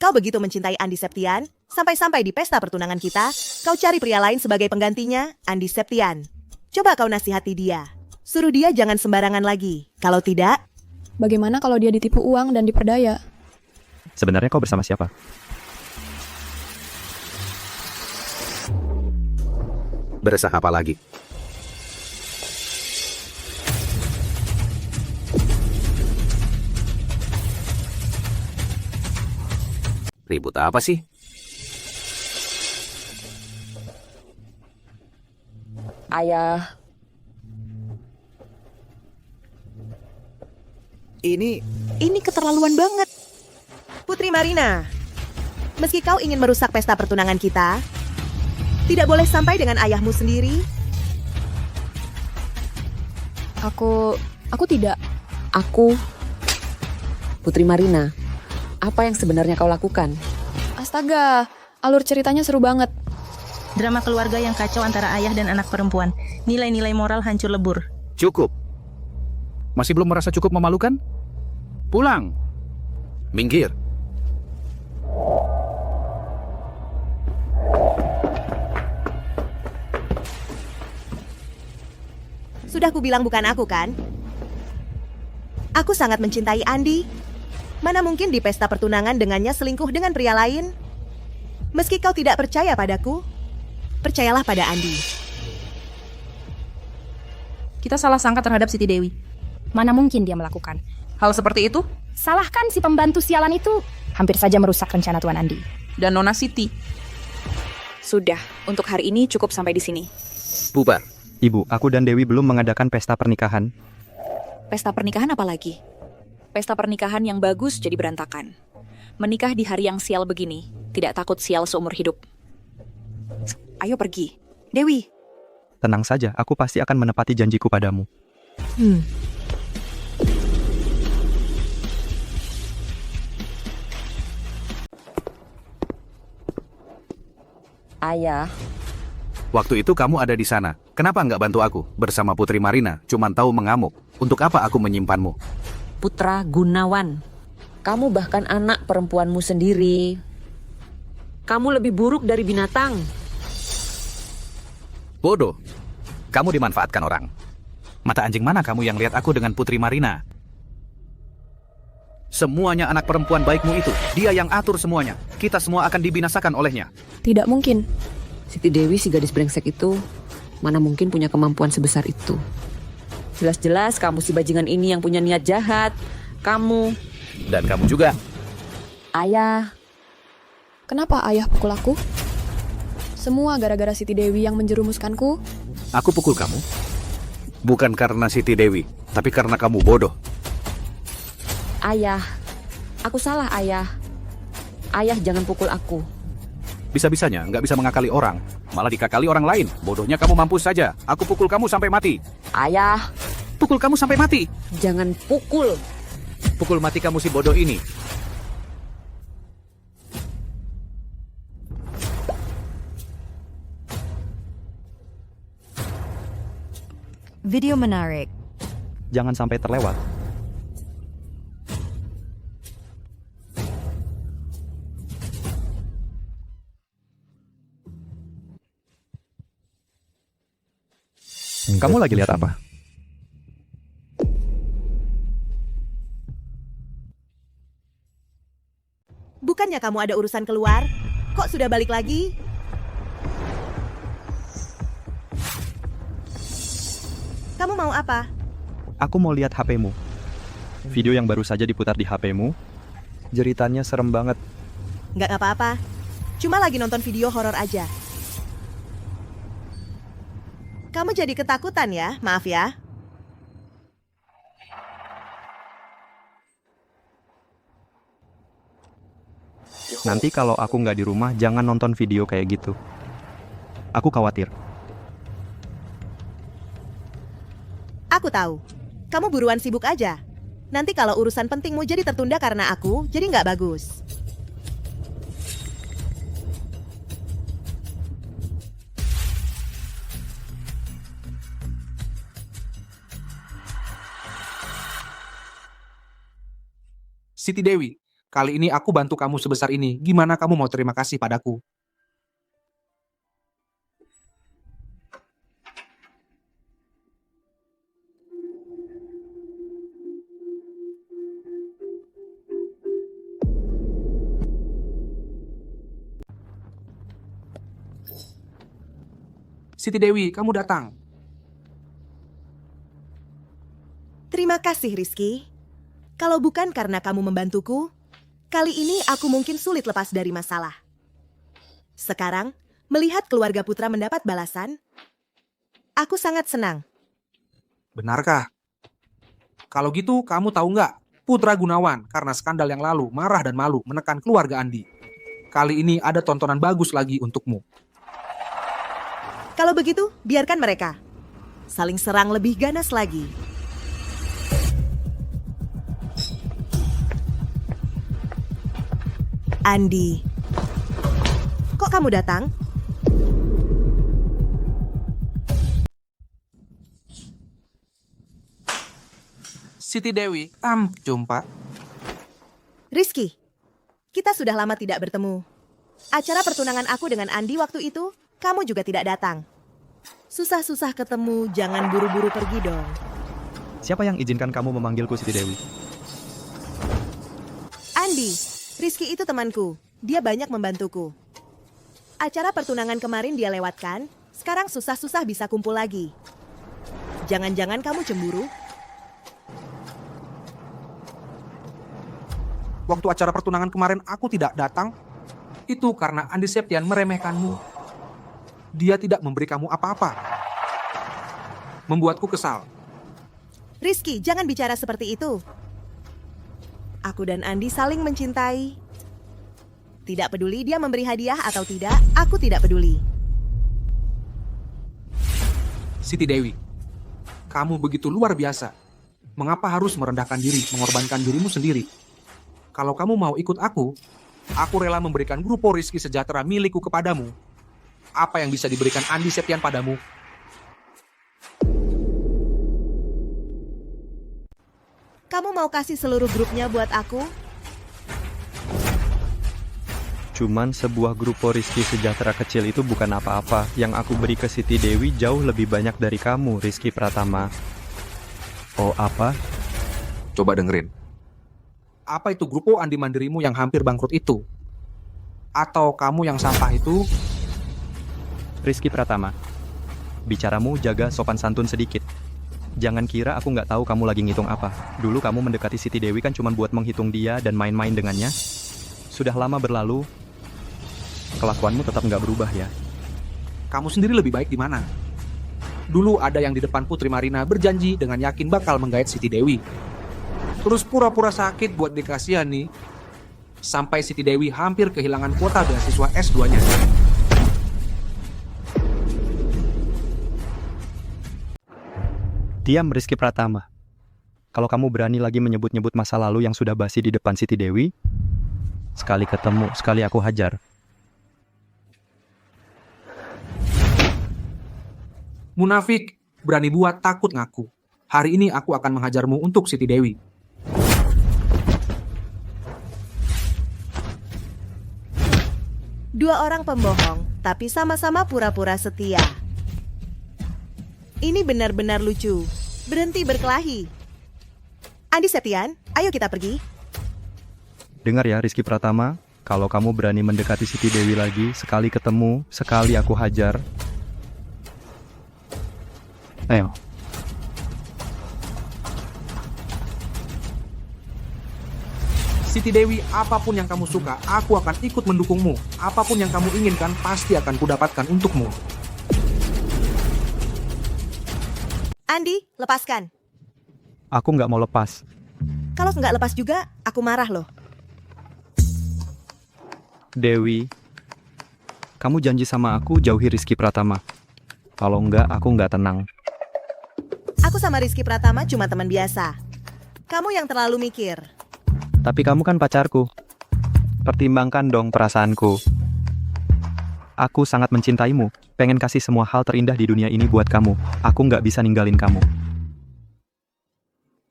Kau begitu mencintai Andi Septian, sampai-sampai di pesta pertunangan kita, kau cari pria lain sebagai penggantinya, Andi Septian. Coba kau nasihati dia. Suruh dia jangan sembarangan lagi. Kalau tidak... Bagaimana kalau dia ditipu uang dan diperdaya? Sebenarnya kau bersama siapa? Beresah apa lagi? Ribut apa sih? Ayah. Ini keterlaluan banget. Putri Marina, meski kau ingin merusak pesta pertunangan kita, tidak boleh sampai dengan ayahmu sendiri. Aku tidak. Putri Marina, apa yang sebenarnya kau lakukan? Astaga, alur ceritanya seru banget. Drama keluarga yang kacau antara ayah dan anak perempuan. Nilai-nilai moral hancur lebur. Cukup. Masih belum merasa cukup memalukan? Pulang. Minggir. Sudah kubilang bukan aku kan? Aku sangat mencintai Andi. Mana mungkin di pesta pertunangan dengannya selingkuh dengan pria lain? Meski kau tidak percaya padaku, percayalah pada Andi. Kita salah sangka terhadap Siti Dewi. Mana mungkin dia melakukan hal seperti itu? Salahkan si pembantu sialan itu. Hampir saja merusak rencana Tuan Andi. Dan Nona Siti. Sudah, untuk hari ini cukup sampai di sini. Bubar. Ibu, aku dan Dewi belum mengadakan pesta pernikahan. Pesta pernikahan apa lagi? Pesta pernikahan yang bagus jadi berantakan. Menikah di hari yang sial begini, tidak takut sial seumur hidup. Ayo pergi. Dewi. Tenang saja, aku pasti akan menepati janjiku padamu. Ayah. Waktu itu kamu ada di sana. Kenapa nggak bantu aku bersama Putri Marina? Cuman tahu mengamuk. Untuk apa aku menyimpanmu? Putra Gunawan. Kamu bahkan anak perempuanmu sendiri. Kamu lebih buruk dari binatang. Bodoh. Kamu dimanfaatkan orang. Mata anjing mana kamu yang lihat aku dengan Putri Marina? Semuanya anak perempuan baikmu itu. Dia yang atur semuanya. Kita semua akan dibinasakan olehnya. Tidak mungkin. Siti Dewi si gadis brengsek itu mana mungkin punya kemampuan sebesar itu. Jelas-jelas kamu si bajingan ini yang punya niat jahat. Kamu. Dan kamu juga. Ayah. Kenapa ayah pukul aku? Semua gara-gara Siti Dewi yang menjerumuskanku. Aku pukul kamu. Bukan karena Siti Dewi, tapi karena kamu bodoh. Ayah. Aku salah, ayah. Ayah jangan pukul aku. Bisa-bisanya nggak bisa mengakali orang, malah dikakali orang lain. Bodohnya kamu mampus saja. Aku pukul kamu sampai mati. Ayah. Pukul kamu sampai mati. Jangan pukul. Pukul mati kamu si bodoh ini. Video menarik. Jangan sampai terlewat. Kamu lagi lihat apa? Bukannya kamu ada urusan keluar? Kok sudah balik lagi? Kamu mau apa? Aku mau lihat HP-mu. Video yang baru saja diputar di HP-mu. Jeritannya serem banget. Nggak apa-apa. Cuma lagi nonton video horor aja. Kamu jadi ketakutan ya? Maaf ya. Nanti kalau aku nggak di rumah, jangan nonton video kayak gitu. Aku khawatir. Aku tahu. Kamu buruan sibuk aja. Nanti kalau urusan pentingmu jadi tertunda karena aku, jadi nggak bagus. Siti Dewi, kali ini aku bantu kamu sebesar ini. Gimana kamu mau terima kasih padaku? Siti Dewi, kamu datang. Terima kasih, Rizky. Kalau bukan karena kamu membantuku, kali ini aku mungkin sulit lepas dari masalah. Sekarang, melihat keluarga Putra mendapat balasan, aku sangat senang. Benarkah? Kalau gitu, kamu tahu nggak? Putra Gunawan, karena skandal yang lalu, marah dan malu menekan keluarga Andi. Kali ini ada tontonan bagus lagi untukmu. Kalau begitu, biarkan mereka. Saling serang lebih ganas lagi. Andi, kok kamu datang? Siti Dewi, jumpa. Rizky, kita sudah lama tidak bertemu. Acara pertunangan aku dengan Andi waktu itu, kamu juga tidak datang. Susah-susah ketemu, jangan buru-buru pergi dong. Siapa yang izinkan kamu memanggilku Siti Dewi? Andi. Rizky itu temanku, dia banyak membantuku. Acara pertunangan kemarin dia lewatkan, sekarang susah-susah bisa kumpul lagi. Jangan-jangan kamu cemburu? Waktu acara pertunangan kemarin aku tidak datang, itu karena Andi Septian meremehkanmu. Dia tidak memberi kamu apa-apa. Membuatku kesal. Rizky, jangan bicara seperti itu. Aku dan Andi saling mencintai. Tidak peduli dia memberi hadiah atau tidak, aku tidak peduli. Siti Dewi, kamu begitu luar biasa. Mengapa harus merendahkan diri, mengorbankan dirimu sendiri? Kalau kamu mau ikut aku rela memberikan Grupo Rizky Sejahtera milikku kepadamu. Apa yang bisa diberikan Andi Septian padamu? Kamu mau kasih seluruh grupnya buat aku? Cuman sebuah Grupo Rizky Sejahtera kecil itu bukan apa-apa. Yang aku beri ke Siti Dewi jauh lebih banyak dari kamu, Rizky Pratama. Oh apa? Coba dengerin. Apa itu Grupo Andi Mandirimu yang hampir bangkrut itu? Atau kamu yang sampah itu? Rizky Pratama, bicaramu jaga sopan santun sedikit. Jangan kira aku nggak tahu kamu lagi ngitung apa. Dulu kamu mendekati Siti Dewi kan cuma buat menghitung dia dan main-main dengannya. Sudah lama berlalu, kelakuanmu tetap nggak berubah ya. Kamu sendiri lebih baik di mana? Dulu ada yang di depan Putri Marina berjanji dengan yakin bakal menggait Siti Dewi. Terus pura-pura sakit buat dikasihani. Sampai Siti Dewi hampir kehilangan kuota beasiswa S2-nya. Diam, Rizky Pratama. Kalau kamu berani lagi menyebut-nyebut masa lalu yang sudah basi di depan Siti Dewi, sekali ketemu, sekali aku hajar. Munafik, berani buat takut ngaku. Hari ini aku akan menghajarmu untuk Siti Dewi. Dua orang pembohong, tapi sama-sama pura-pura setia. Ini benar-benar lucu. Berhenti berkelahi. Andi Septian, ayo kita pergi. Dengar ya Rizky Pratama, kalau kamu berani mendekati Siti Dewi lagi, sekali ketemu, sekali aku hajar. Ayo. Siti Dewi, apapun yang kamu suka, aku akan ikut mendukungmu. Apapun yang kamu inginkan, pasti akan kudapatkan untukmu. Andi, lepaskan. Aku nggak mau lepas. Kalau nggak lepas juga, aku marah loh. Dewi, kamu janji sama aku jauhi Rizky Pratama. Kalau enggak, aku nggak tenang. Aku sama Rizky Pratama cuma teman biasa. Kamu yang terlalu mikir. Tapi kamu kan pacarku. Pertimbangkan dong perasaanku. Aku sangat mencintaimu. Pengen kasih semua hal terindah di dunia ini buat kamu. Aku nggak bisa ninggalin kamu.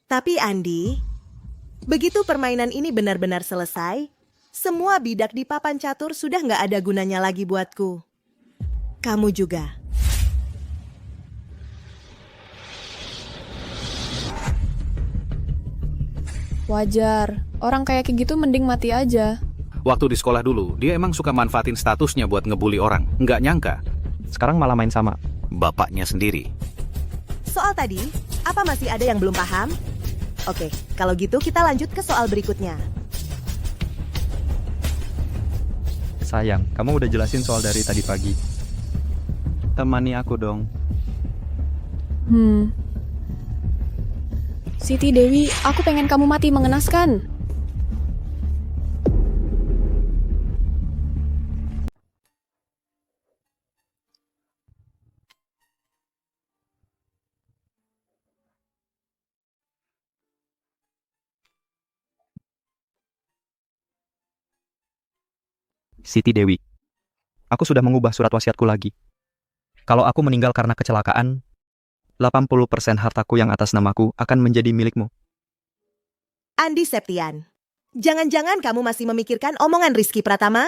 Tapi Andi, begitu permainan ini benar-benar selesai, semua bidak di papan catur sudah nggak ada gunanya lagi buatku. Kamu juga. Wajar, orang kayak gitu mending mati aja. Waktu di sekolah dulu, dia emang suka manfaatin statusnya buat ngebully orang. Nggak nyangka. Sekarang malah main sama bapaknya sendiri. Soal tadi, apa masih ada yang belum paham? Oke, kalau gitu kita lanjut ke soal berikutnya. Sayang, kamu udah jelasin soal dari tadi pagi. Temani aku dong. Siti Dewi, aku pengen kamu mati mengenaskan. Siti Dewi, aku sudah mengubah surat wasiatku lagi. Kalau aku meninggal karena kecelakaan, 80% hartaku yang atas namaku akan menjadi milikmu. Andi Septian, jangan-jangan kamu masih memikirkan omongan Rizky Pratama?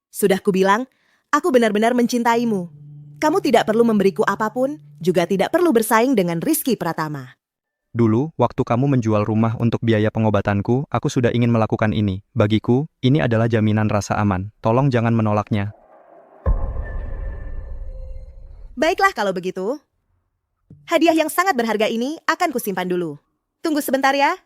Sudah kubilang, aku benar-benar mencintaimu. Kamu tidak perlu memberiku apapun, juga tidak perlu bersaing dengan Rizky Pratama. Dulu, waktu kamu menjual rumah untuk biaya pengobatanku, aku sudah ingin melakukan ini. Bagiku, ini adalah jaminan rasa aman. Tolong jangan menolaknya. Baiklah kalau begitu. Hadiah yang sangat berharga ini akan kusimpan dulu. Tunggu sebentar ya.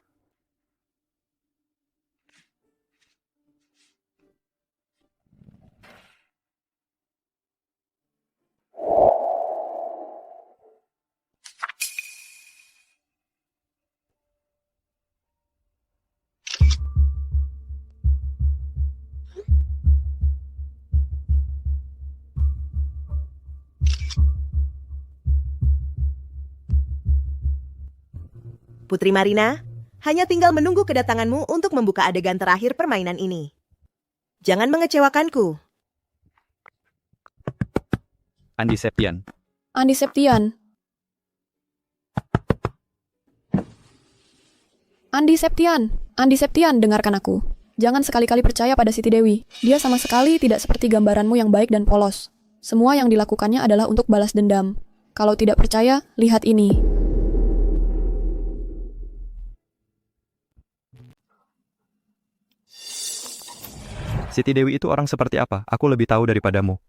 Putri Marina, hanya tinggal menunggu kedatanganmu untuk membuka adegan terakhir permainan ini. Jangan mengecewakanku. Andi Septian. Andi Septian. Andi Septian. Andi Septian, dengarkan aku. Jangan sekali-kali percaya pada Siti Dewi. Dia sama sekali tidak seperti gambaranmu yang baik dan polos. Semua yang dilakukannya adalah untuk balas dendam. Kalau tidak percaya, lihat ini. Siti Dewi itu orang seperti apa? Aku lebih tahu daripadamu.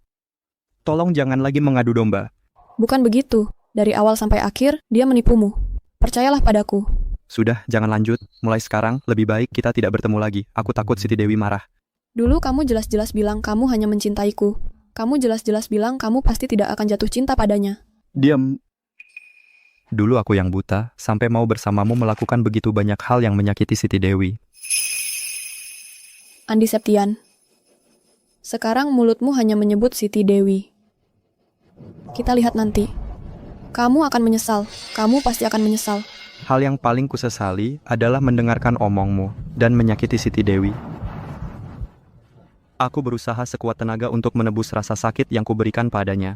Tolong jangan lagi mengadu domba. Bukan begitu. Dari awal sampai akhir, dia menipumu. Percayalah padaku. Sudah, jangan lanjut. Mulai sekarang, lebih baik kita tidak bertemu lagi. Aku takut Siti Dewi marah. Dulu kamu jelas-jelas bilang kamu hanya mencintaiku. Kamu jelas-jelas bilang kamu pasti tidak akan jatuh cinta padanya. Diam. Dulu aku yang buta, sampai mau bersamamu melakukan begitu banyak hal yang menyakiti Siti Dewi. Andi Septian. Sekarang mulutmu hanya menyebut Siti Dewi. Kita lihat nanti. Kamu akan menyesal. Kamu pasti akan menyesal. Hal yang paling kusesali adalah mendengarkan omongmu dan menyakiti Siti Dewi. Aku berusaha sekuat tenaga untuk menebus rasa sakit yang kuberikan padanya.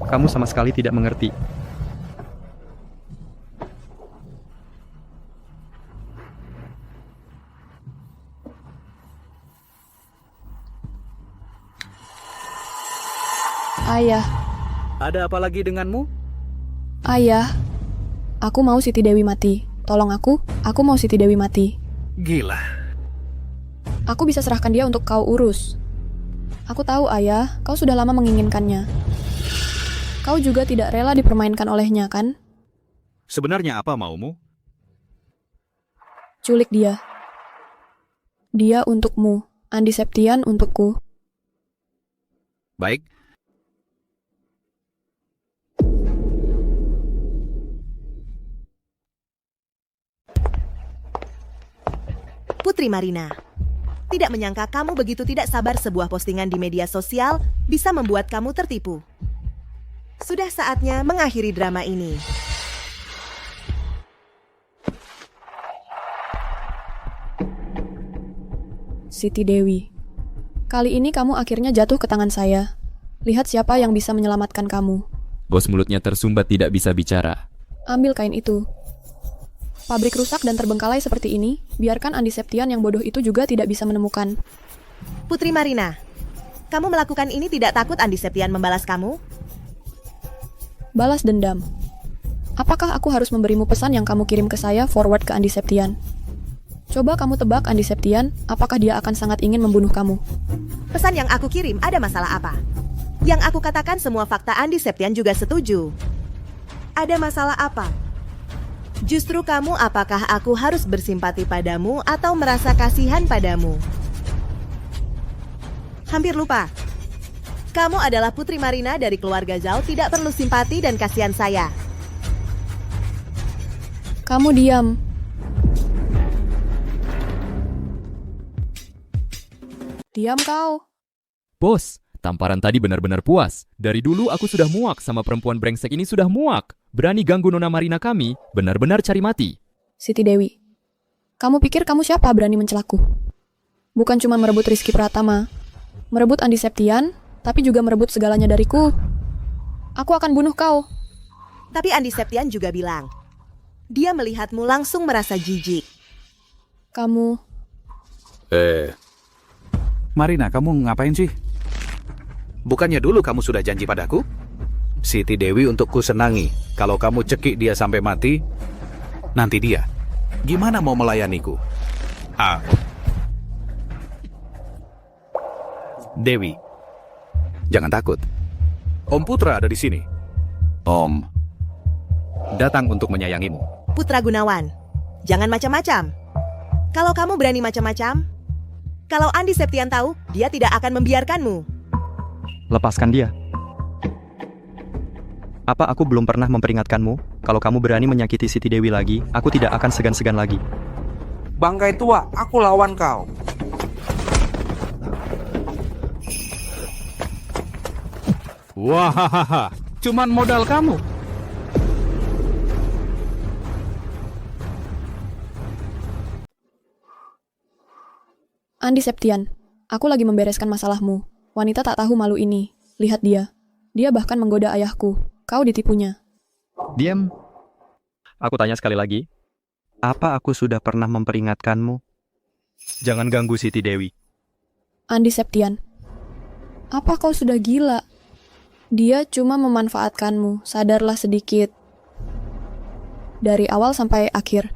Kamu sama sekali tidak mengerti. Ayah, Ada apa lagi denganmu? ayah. Aku mau Siti Dewi mati. Tolong aku mau Siti Dewi mati. Gila. Aku bisa serahkan dia untuk kau urus. Aku tahu, ayah, kau sudah lama menginginkannya. Kau juga tidak rela dipermainkan olehnya, kan? Sebenarnya apa maumu? Culik dia. Dia untukmu, Andi Septian untukku. Baik. Putri Marina, tidak menyangka kamu begitu tidak sabar sebuah postingan di media sosial bisa membuat kamu tertipu. Sudah saatnya mengakhiri drama ini. Siti Dewi, kali ini kamu akhirnya jatuh ke tangan saya. Lihat siapa yang bisa menyelamatkan kamu. Bos mulutnya tersumbat tidak bisa bicara. Ambil kain itu. Pabrik rusak dan terbengkalai seperti ini, biarkan Andi Septian yang bodoh itu juga tidak bisa menemukan. Putri Marina, kamu melakukan ini tidak takut Andi Septian membalas kamu? Balas dendam. Apakah aku harus memberimu pesan yang kamu kirim ke saya forward ke Andi Septian? Coba kamu tebak Andi Septian, apakah dia akan sangat ingin membunuh kamu? Pesan yang aku kirim ada masalah apa? Yang aku katakan semua fakta Andi Septian juga setuju. Ada masalah apa? Justru kamu, apakah aku harus bersimpati padamu atau merasa kasihan padamu? Hampir lupa. Kamu adalah Putri Marina dari keluarga Zhao, tidak perlu simpati dan kasihan saya. Kamu diam. Diam kau. Bos, tamparan tadi benar-benar puas. Dari dulu aku sudah muak sama perempuan brengsek ini, sudah muak. Berani ganggu Nona Marina kami, benar-benar cari mati. Siti Dewi, kamu pikir kamu siapa berani mencelaku? Bukan cuma merebut Rizky Pratama, merebut Andi Septian, tapi juga merebut segalanya dariku. Aku akan bunuh kau. Tapi Andi Septian juga bilang, dia melihatmu langsung merasa jijik. Kamu... Marina, kamu ngapain sih? Bukannya dulu kamu sudah janji padaku? Siti Dewi untukku senangi. Kalau kamu cekik dia sampai mati, nanti dia gimana mau melayaniku? Dewi, jangan takut. Om Putra ada di sini. Om datang untuk menyayangimu. Putra Gunawan, jangan macam-macam. Kalau kamu berani macam-macam, kalau Andi Septian tahu, dia tidak akan membiarkanmu. Lepaskan dia. Apa aku belum pernah memperingatkanmu? Kalau kamu berani menyakiti Siti Dewi lagi, aku tidak akan segan-segan lagi. Bangkai tua, aku lawan kau. Wahahaha, cuman modal kamu. Andi Septian, aku lagi membereskan masalahmu. Wanita tak tahu malu ini. Lihat dia. Dia bahkan menggoda ayahku. Kau ditipunya. Diam. Aku tanya sekali lagi. Apa aku sudah pernah memperingatkanmu? Jangan ganggu Siti Dewi. Andi Septian, apa kau sudah gila? Dia cuma memanfaatkanmu. Sadarlah sedikit. Dari awal sampai akhir,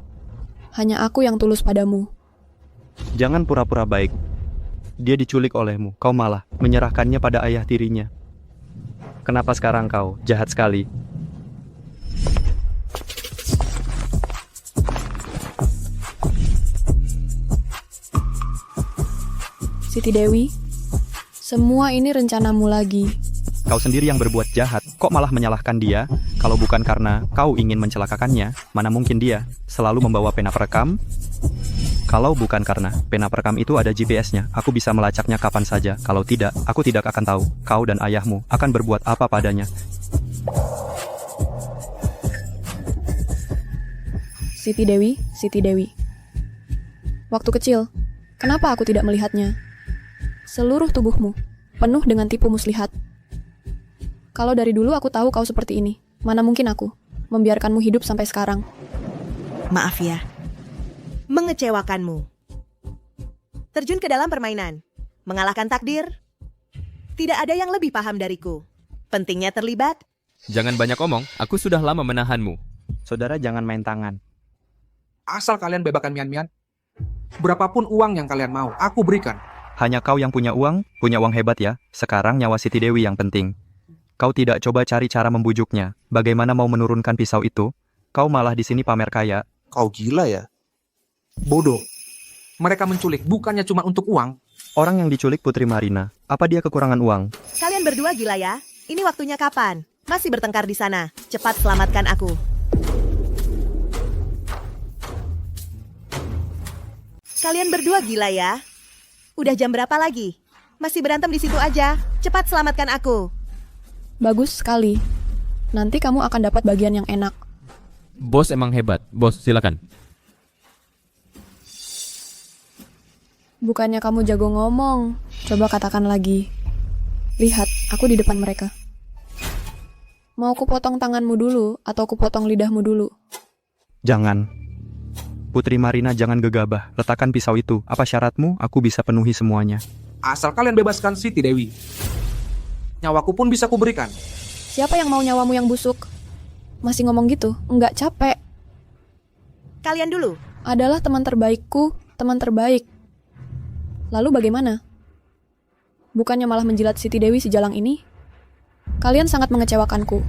hanya aku yang tulus padamu. Jangan pura-pura baik. Dia diculik olehmu. Kau malah menyerahkannya pada ayah tirinya. Kenapa sekarang kau jahat sekali? Siti Dewi, semua ini rencanamu lagi. Kau sendiri yang berbuat jahat. Kok malah menyalahkan dia? Kalau bukan karena kau ingin mencelakakannya, mana mungkin dia selalu membawa pena perekam? Kalau bukan karena pena perekam itu ada GPS-nya, aku bisa melacaknya kapan saja. Kalau tidak, aku tidak akan tahu kau dan ayahmu akan berbuat apa padanya. Siti Dewi, Siti Dewi. Waktu kecil, kenapa aku tidak melihatnya? Seluruh tubuhmu penuh dengan tipu muslihat. Kalau dari dulu aku tahu kau seperti ini, mana mungkin aku membiarkanmu hidup sampai sekarang. Maaf ya, mengecewakanmu. Terjun ke dalam permainan, mengalahkan takdir. Tidak ada yang lebih paham dariku. Pentingnya terlibat. Jangan banyak omong, aku sudah lama menahanmu. Saudara jangan main tangan. Asal kalian bebaskan Mian-Mian, berapapun uang yang kalian mau, aku berikan. Hanya kau yang punya uang hebat ya. Sekarang nyawa Siti Dewi yang penting. Kau tidak coba cari cara membujuknya. Bagaimana mau menurunkan pisau itu? Kau malah di sini pamer kaya. Kau gila ya? Bodoh. Mereka menculik bukannya cuma untuk uang. Orang yang diculik Putri Marina, apa dia kekurangan uang? Kalian berdua gila ya? Ini waktunya kapan? Masih bertengkar di sana. Cepat selamatkan aku. Kalian berdua gila ya? Udah jam berapa lagi? Masih berantem di situ aja. Cepat selamatkan aku. Bagus sekali. Nanti kamu akan dapat bagian yang enak. Bos emang hebat. Bos, silakan. Bukannya kamu jago ngomong. Coba katakan lagi. Lihat, aku di depan mereka. Mau kupotong tanganmu dulu atau kupotong lidahmu dulu? Jangan. Putri Marina jangan gegabah. Letakkan pisau itu. Apa syaratmu? Aku bisa penuhi semuanya. Asal kalian bebaskan Siti Dewi. Nyawaku pun bisa kuberikan. Siapa yang mau nyawamu yang busuk? Masih ngomong gitu? Enggak capek. Kalian dulu. Adalah teman terbaikku, teman terbaik. Lalu bagaimana? Bukannya malah menjilat Siti Dewi sejalang ini? Kalian sangat mengecewakanku.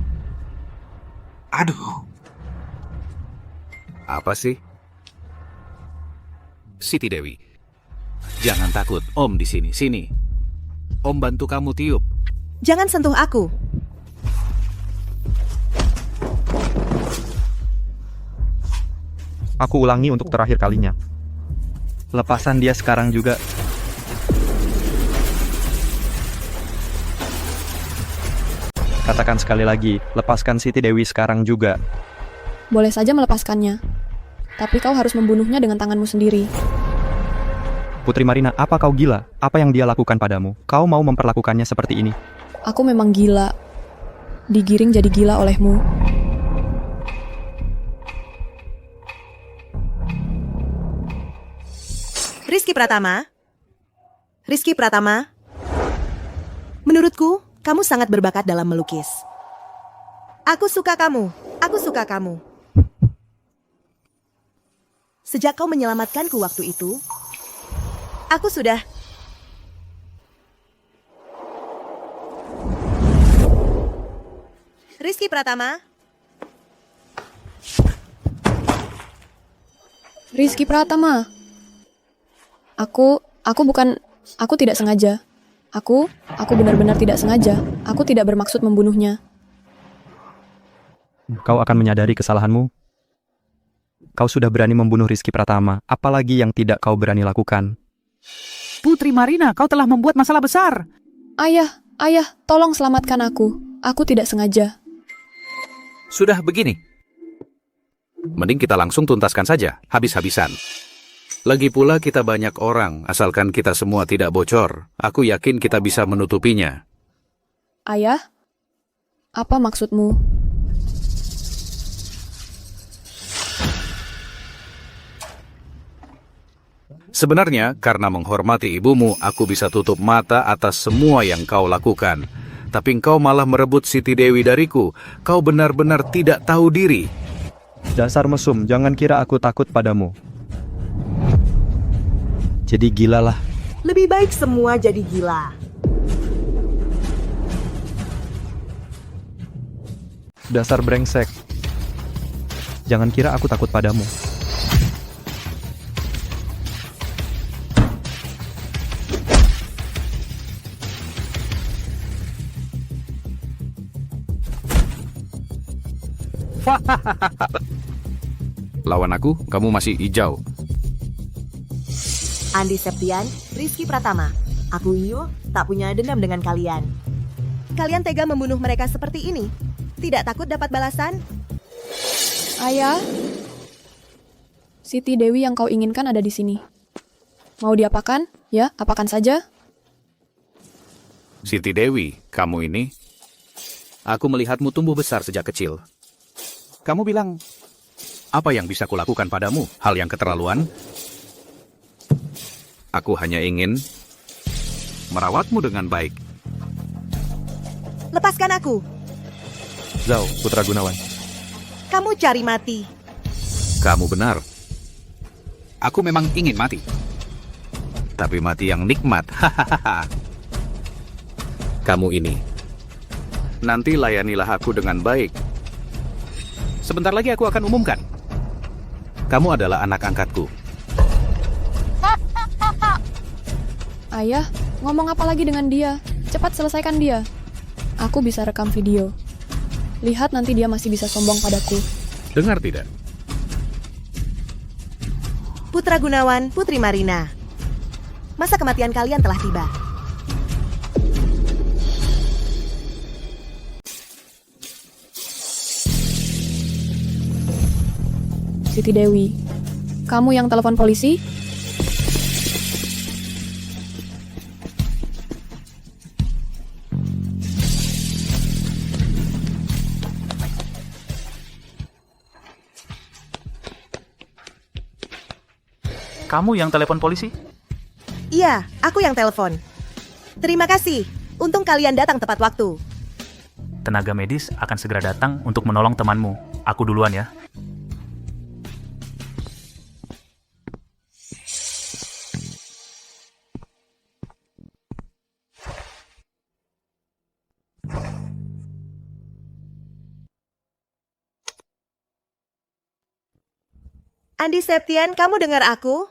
Aduh. Apa sih? Siti Dewi, jangan takut. Om di sini. Sini. Om bantu kamu tiup. Jangan sentuh aku. Aku ulangi untuk terakhir kalinya. Lepasan dia sekarang juga. Katakan sekali lagi, lepaskan Siti Dewi sekarang juga. Boleh saja melepaskannya. Tapi kau harus membunuhnya dengan tanganmu sendiri. Putri Marina, apa kau gila? Apa yang dia lakukan padamu? Kau mau memperlakukannya seperti ini? Aku memang gila. Digiring jadi gila olehmu. Rizky Pratama. Rizky Pratama. Menurutku, kamu sangat berbakat dalam melukis. Aku suka kamu. Aku suka kamu. Sejak kau menyelamatkanku waktu itu, aku sudah... Rizky Pratama. Rizky Pratama. Aku tidak sengaja. Aku benar-benar tidak sengaja. Aku tidak bermaksud membunuhnya. Kau akan menyadari kesalahanmu. Kau sudah berani membunuh Rizky Pratama. Apalagi yang tidak kau berani lakukan? Putri Marina, kau telah membuat masalah besar. Ayah, tolong selamatkan aku. Aku tidak sengaja. Sudah begini. Mending kita langsung tuntaskan saja, habis-habisan. Lagi pula kita banyak orang, asalkan kita semua tidak bocor. Aku yakin kita bisa menutupinya. Ayah, apa maksudmu? Sebenarnya, karena menghormati ibumu, aku bisa tutup mata atas semua yang kau lakukan. Tapi engkau malah merebut Siti Dewi dariku. Kau benar-benar tidak tahu diri. Dasar mesum, jangan kira aku takut padamu. Jadi gilalah. Lebih baik semua jadi gila. Dasar brengsek. Jangan kira aku takut padamu. Lawan aku, kamu masih hijau. Andi Septian, Rizky Pratama. Aku Iyo, tak punya dendam dengan kalian. Kalian tega membunuh mereka seperti ini? Tidak takut dapat balasan? Ayah, Siti Dewi yang kau inginkan ada di sini. Mau diapakan? Ya, apakan saja. Siti Dewi, kamu ini? Aku melihatmu tumbuh besar sejak kecil. Kamu bilang, apa yang bisa kulakukan padamu? Hal yang keterlaluan? Aku hanya ingin merawatmu dengan baik. Lepaskan aku. Zhao, Putra Gunawan. Kamu cari mati. Kamu benar. Aku memang ingin mati. Tapi mati yang nikmat. Hahaha. Kamu ini. Nanti layanilah aku dengan baik. Sebentar lagi aku akan umumkan. Kamu adalah anak angkatku. Ayah, ngomong apa lagi dengan dia? Cepat selesaikan dia. Aku bisa rekam video. Lihat nanti dia masih bisa sombong padaku. Dengar tidak? Putra Gunawan, Putri Marina. Masa kematian kalian telah tiba. Siti Dewi, kamu yang telepon polisi? Kamu yang telepon polisi? Iya, aku yang telepon. Terima kasih. Untung kalian datang tepat waktu. Tenaga medis akan segera datang untuk menolong temanmu. Aku duluan ya. Andi Septian, kamu dengar aku?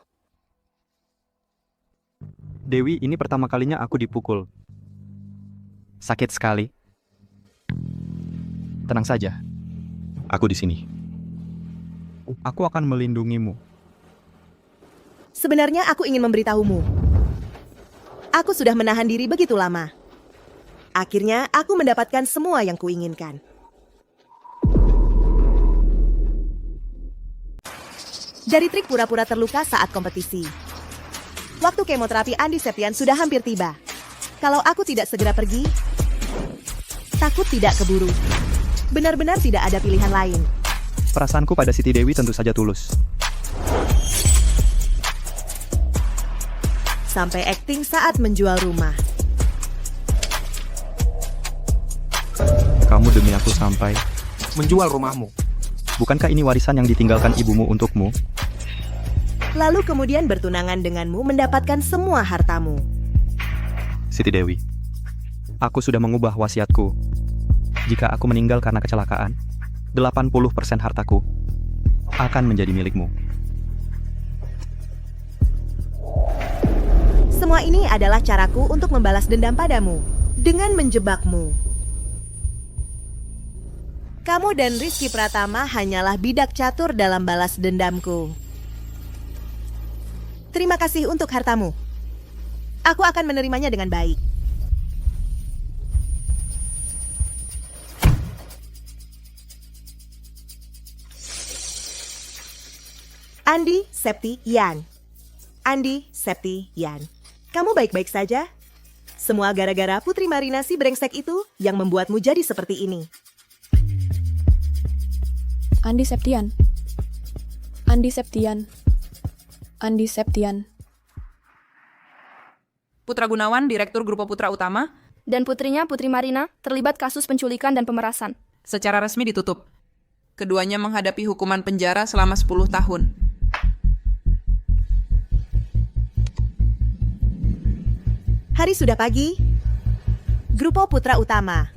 Dewi, ini pertama kalinya aku dipukul. Sakit sekali. Tenang saja. Aku di sini. Aku akan melindungimu. Sebenarnya aku ingin memberitahumu. Aku sudah menahan diri begitu lama. Akhirnya aku mendapatkan semua yang kuinginkan. Dari trik pura-pura terluka saat kompetisi. Waktu kemoterapi Andi Septian sudah hampir tiba. Kalau aku tidak segera pergi, takut tidak keburu. Benar-benar tidak ada pilihan lain. Perasaanku pada Siti Dewi tentu saja tulus. Sampai akting saat menjual rumah. Kamu demi aku sampai menjual rumahmu. Bukankah ini warisan yang ditinggalkan ibumu untukmu? Lalu kemudian bertunangan denganmu mendapatkan semua hartamu. Siti Dewi, aku sudah mengubah wasiatku. Jika aku meninggal karena kecelakaan, 80% hartaku akan menjadi milikmu. Semua ini adalah caraku untuk membalas dendam padamu dengan menjebakmu. Kamu dan Rizky Pratama hanyalah bidak catur dalam balas dendamku. Terima kasih untuk hartamu. Aku akan menerimanya dengan baik. Andi Septian. Andi Septian. Kamu baik-baik saja? Semua gara-gara Putri Marina si brengsek itu yang membuatmu jadi seperti ini. Andi Septian. Andi Septian. Andi Septian. Putra Gunawan, Direktur Grupo Putra Utama, dan putrinya Putri Marina terlibat kasus penculikan dan pemerasan. Secara resmi ditutup. Keduanya menghadapi hukuman penjara selama 10 tahun. Hari sudah pagi. Grupo Putra Utama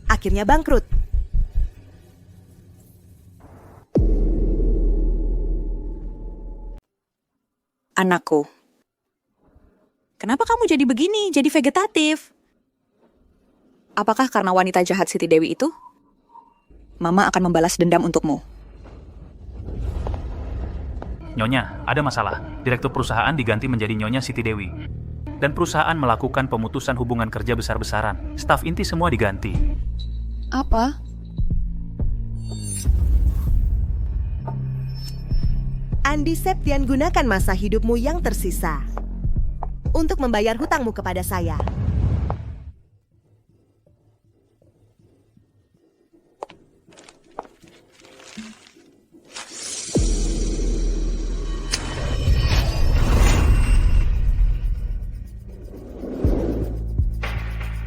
akhirnya bangkrut. Anakku, kenapa kamu jadi begini, jadi vegetatif? Apakah karena wanita jahat Siti Dewi itu? Mama akan membalas dendam untukmu. Nyonya, ada masalah. Direktur perusahaan diganti menjadi Nyonya Siti Dewi. Dan perusahaan melakukan pemutusan hubungan kerja besar-besaran. Staf inti semua diganti. Apa? Andi Septian, gunakan masa hidupmu yang tersisa untuk membayar hutangmu kepada saya.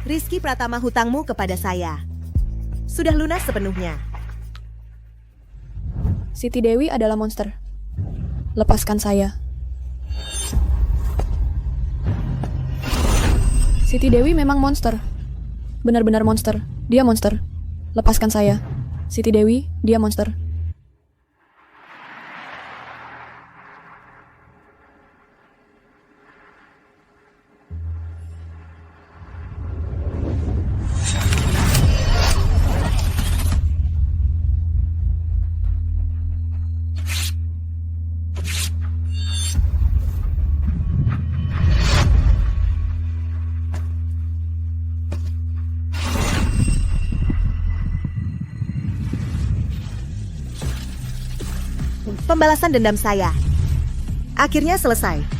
Rizky Pratama, hutangmu kepada saya sudah lunas sepenuhnya. Siti Dewi adalah monster. Lepaskan saya. Siti Dewi memang monster. Benar-benar monster. Dia monster. Lepaskan saya. Siti Dewi, dia monster. Pembalasan dendam saya akhirnya selesai.